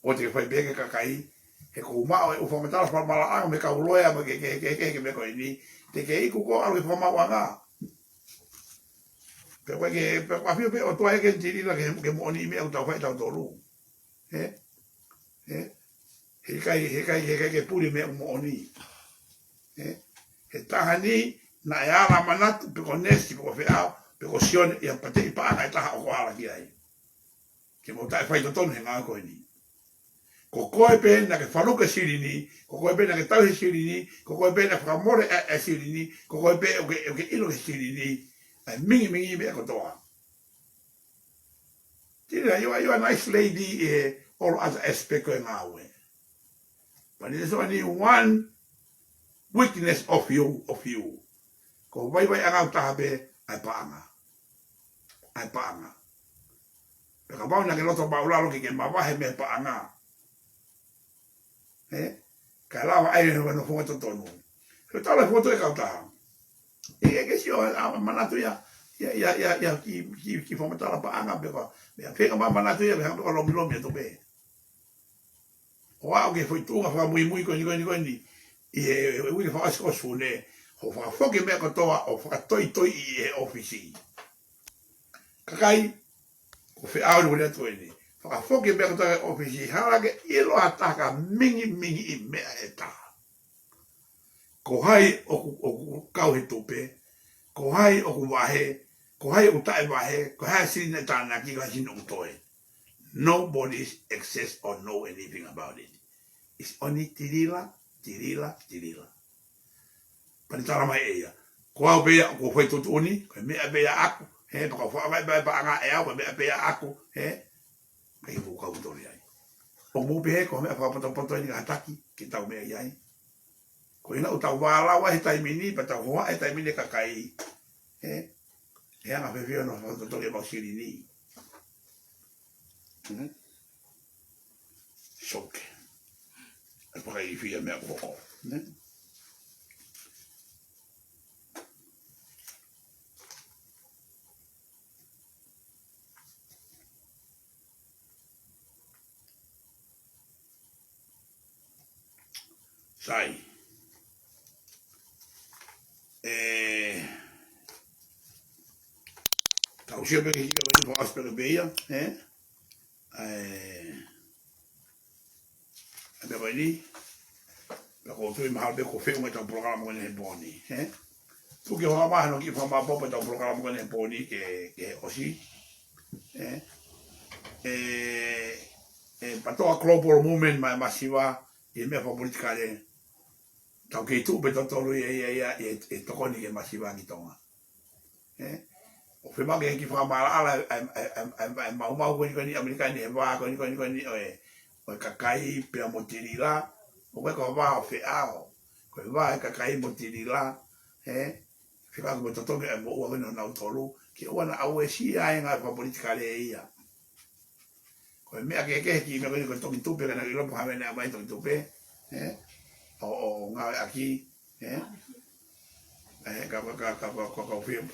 o te ke fai pega kakai, he ko mao e ufamatala whamala anga me ka uloea me ke me koe ni, te ke iku ko alu ke whamau anga. Pe koe ke whawhio pe o tua eke tirila ke mo ni me au tau whai tau tolu. He kai ke puri me au mo ni. He taha ni na e ala manatu pe ko nesti pe ko whiau, pe ko sione i a pate i paanga e taha o ko ala ki ai. Ke mo tai whai tonu he ngā koe ni. Ko koe pe na ke whanuka siri ni, ko koe pe na ke tauhe siri ni, ko koe pe na whakamore e siri ni, ko koe pe o ke ilo ke siri ni, ai mingi me ko toa. Tira, you are a nice lady all other aspect koe ngā ue. But there's only one weakness of you. Ko vai anga utaha pe, ai paanga. Ai paanga. Ka pau na ke loto baulalo ke mawahe me pa anga. Ka lawa aire no foto tonu. Ko tala foto e kauta. E ke sio manatu ya ki fo matala pa anga be ko. Me pega manatu ya be ko lomi to be. O au ke foi tu fa muy ko ni. E wi fa asko sune. Ho fa fo ke me ko toa o fa toi e ofisi. Kakai o fe au le to ni fa foke be ko ofisi hala ke ilo ataka mingi i mea eta ko hai o kau he tope ko hai o ku wahe ko hai o tai wahe ko hai sin ta na ki ga sin o toe. Nobody access or know anything about it. It's only tirila panitara mai ea ko au be ko foi tutuni ko me be aku he pa fa vai pa anga e au me pe aku kai bu ka utori ai o mo be ko me fa poto ni ataki ki tau me ai ko ina uta wala wa he tai mini pa tau wa he tai mini ka kai e anga fe fio no fa to le ba siri ni shock e pa kai fia me ko sai tau sia be ki ko aspero beia abe ni pe ko tu ma be ko fe un ta programa con el boni tu ke ho ma no ki fa ma po ta programa con el boni ke osi pato a global movement masiva e me fa politica le tau ke tu beto tolu e toko ni ke masiva ki tonga o fe ma ke ki fa ma ala ma ko ni americani e va ko ni o kakai pe motirila o ko va o fe ao ko va kakai motirila fe va ko to ke mo o no na tolu ke ona au e si ai nga fa politica le ia ko me ke ki me ko to ki tu pe na lo pa me na mai to tu pe o nga aquí ka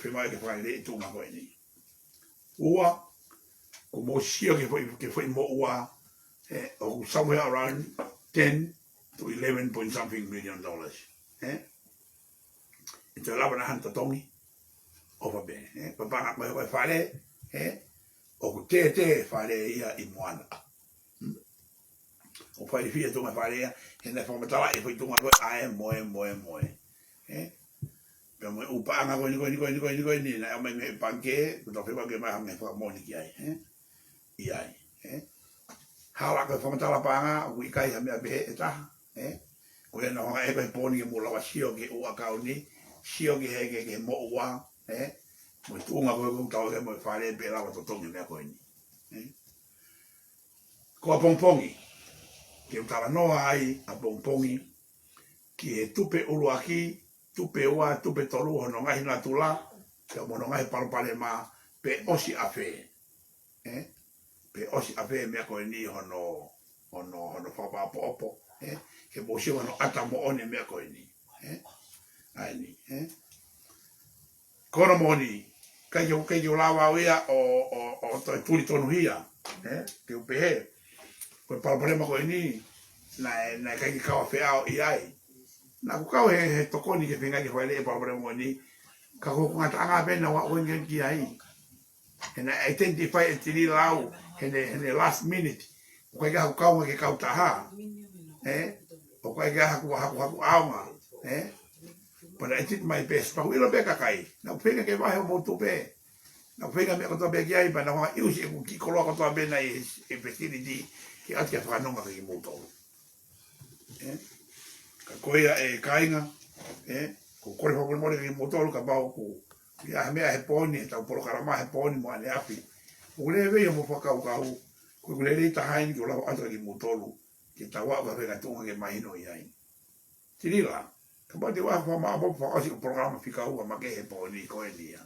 fi mai ke fai le tu ma ko ni ua como sio que foi mo ua o somewhere around 10 to 11 point something million dollars ito la bana han tongi o va bene pa ko fare o te fare ia i moana o fai fia tu ma fare e na forma tala e foi tu ma ko ai moe pe mo upa nga ko ni na me panke to fe ba ke ma me fa mo ni ki ai ai hala ko forma tala pa nga u kai ha me be eta ko na ho e ko poni mo la sio ke u akauni sio ke he ke mo wa Mo tuunga ko tau ke mo fare pe la to tongi me ko ni. Ko pongpongi. Ke utala noa ai a pongpongi ki e tupe ulu aki, tupe ua, tupe toru hono ngahi na tula, ke mono ngahi parupale ma pe osi afe. Pe osi afe mea koe ni hono whapa opo. Ke bosi hono ata mo one mea koe ni. Ai ni. Kono mo ni, kai o lawa uia o toi tuli tonu hia. Ke upe he. Koe parupale ma koe ni, na kai kawa whiao i ai. Na kukau he tokoni ke whenga ki whaile e parapare mo ni. Ka koko ngata anga pena wa oinga ki ai. Hena identify e tiri lau. Hene last minute. O kai ka kukau ke kau taha. O kai ka haku aunga. But I did my best. Pa huilo pe kakai. Na whenga ke wahe o motu pe. Na whenga me kotoa pe ki ai. Pa na wanga iusi e kuki koloa kotoa pe na e facility. Ki ati a whanonga ki motu. Ka koea e kainga, ko kore whakuremore ki motoru ka pao ku ia mea he poni, tau polo karama he poni mo ane api. Ko le vei o mo whakau kau, ko le rei tahaini ki o lau atra ki motoru, ki tau waka whenga tunga ke mahino i ai. Tirila, ka pao te waha wha maa popo whakasi ko programa whika ua ma ke he poni koe nia.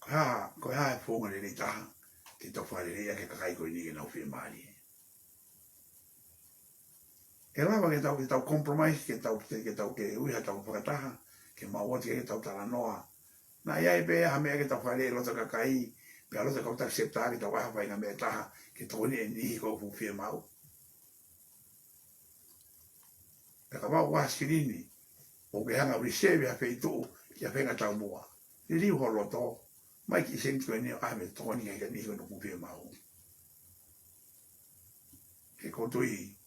Ko ha e whonga le rei taha, te tau whare rei ake kakai koe ni ke nau whia maari. E lawa ke tau compromise, ke tau ke uiha tau whakataha, ke mawati ke tau tala noa. Na iai pe ha mea ke tau whare e lota kakai, pe a lota kau tak septa ke tau waha whainga mea taha, ke toni e nihi kou fuwhia mau. Pe ka wau waha sirini, o ke hanga reserve ha wheitu, ki a whenga tau mua. Ni riu holoto, mai ki sentu e neo ame toni e ka nihi kou fuwhia mau. Ke kotui,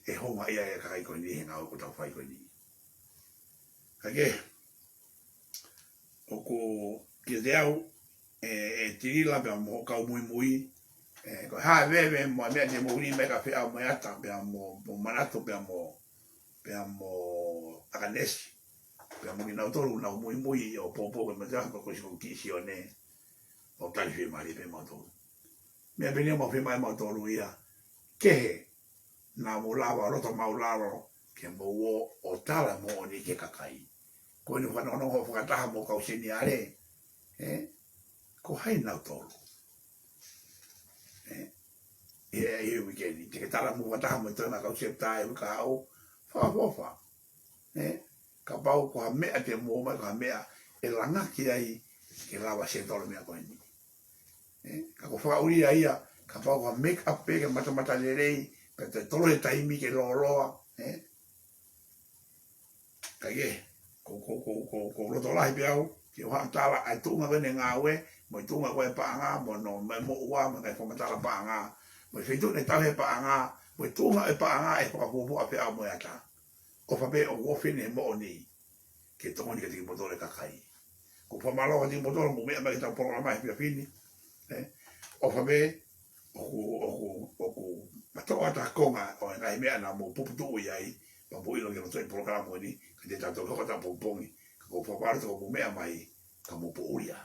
e honga ia e kakai koe ni he ngau ko tau whai koe ni. Kake, o ko kia te au, e tirila pia mo kau mui mui, ko hae wewe mo mea te mohuri me ka whia mo ata, pia mo manato, pia mo akanesi, pia mo ki nau toru nau mui mui o popo ke matea ko kosiko kisi o ne, o tali whi mari pe mautoru. Mea penia mo whi mai mautoru ia, kehe, na mo lava roto mau laro ke mo o tala mo o ni ke kakai. Ko ni whanono ho whakataha mo kau sini are. Ko hai nau tolu. E wikeni. Te ke tala mo whataha mo tona kau septa e wika au. Wha. Ka pau ko ha mea te mo mai ko ha mea e langaki ai ke lava se tolo mea koe ni. Ka ko whakauri ia ka pau ko ha make up pe ke matamata lerei pe te tolo e taimi ke loa, ka ye, ko roto lahi pe au, ki o haa tala ai tunga wene ngā ue, mo i tunga koe paanga, mo no me mo ua, mo ngai whamatala paanga, mo i whitu ne tau he paanga, mo i tunga e paanga e whakapupu a pe au mo ata. Ko whape o wofine mo o ni, ke tongoni ka tiki motore kakai. Ko whamalo ka tiki motore mo mea mai tau programa e pia fini, o whape, Mato ata konga o ngai mea na mo puputu iai, pa po ilo ke no toi programa ni, ka te tato hoko ta pompongi, ka ko paparto ko mea mai, ka mo po uia.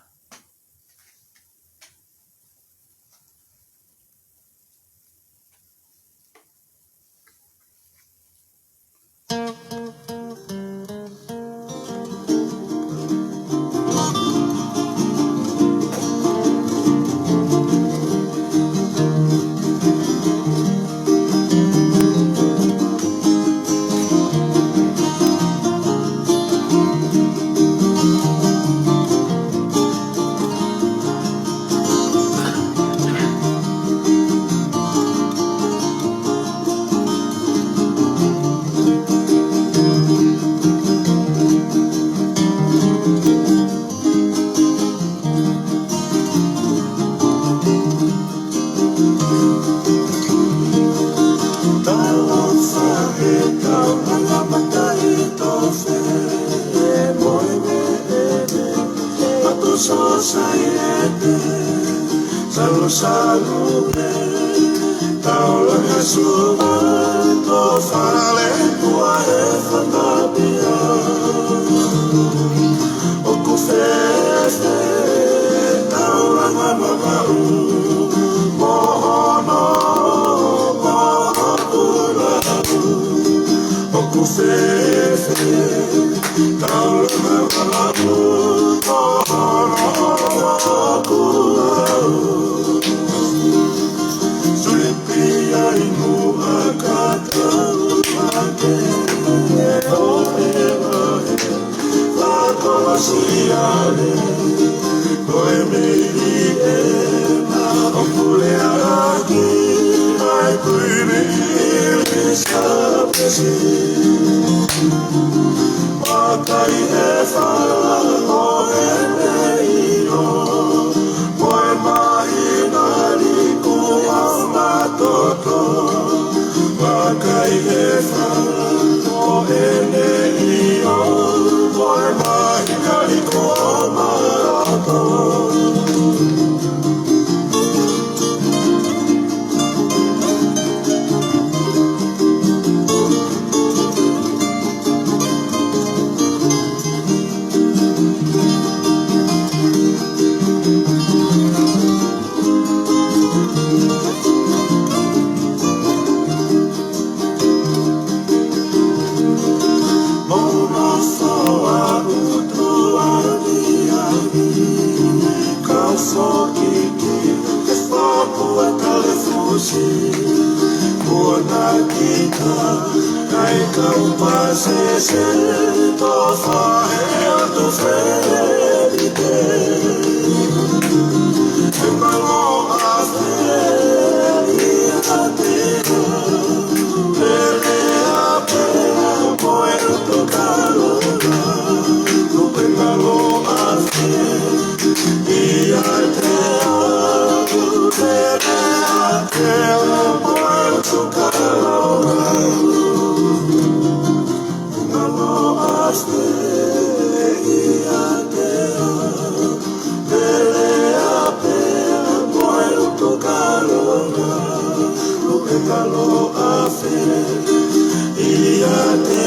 Salute, taula Jesús, to fale tua e fantabia. Oku fefe, tau le mawalamu, oku au. Sulipi ai mu akata, ake o ewa e, lako masuiale, koe meili e na opule araki, ai kuini ili sapesi. Makai e whala o e neio, moe mahina liku au matoto. Makai e whala o e neio, moe mahina liku au matoto. Buona kita, kai kau pasese, tofa e tu fredite. Emalo afe, iatea, pelea pea, poe tu kalora. Emalo afe, iatea, pelea pea, poe tu kalora. Emalo afe, iatea, pelea pea, poe tu kalora. Emalo afe, iatea.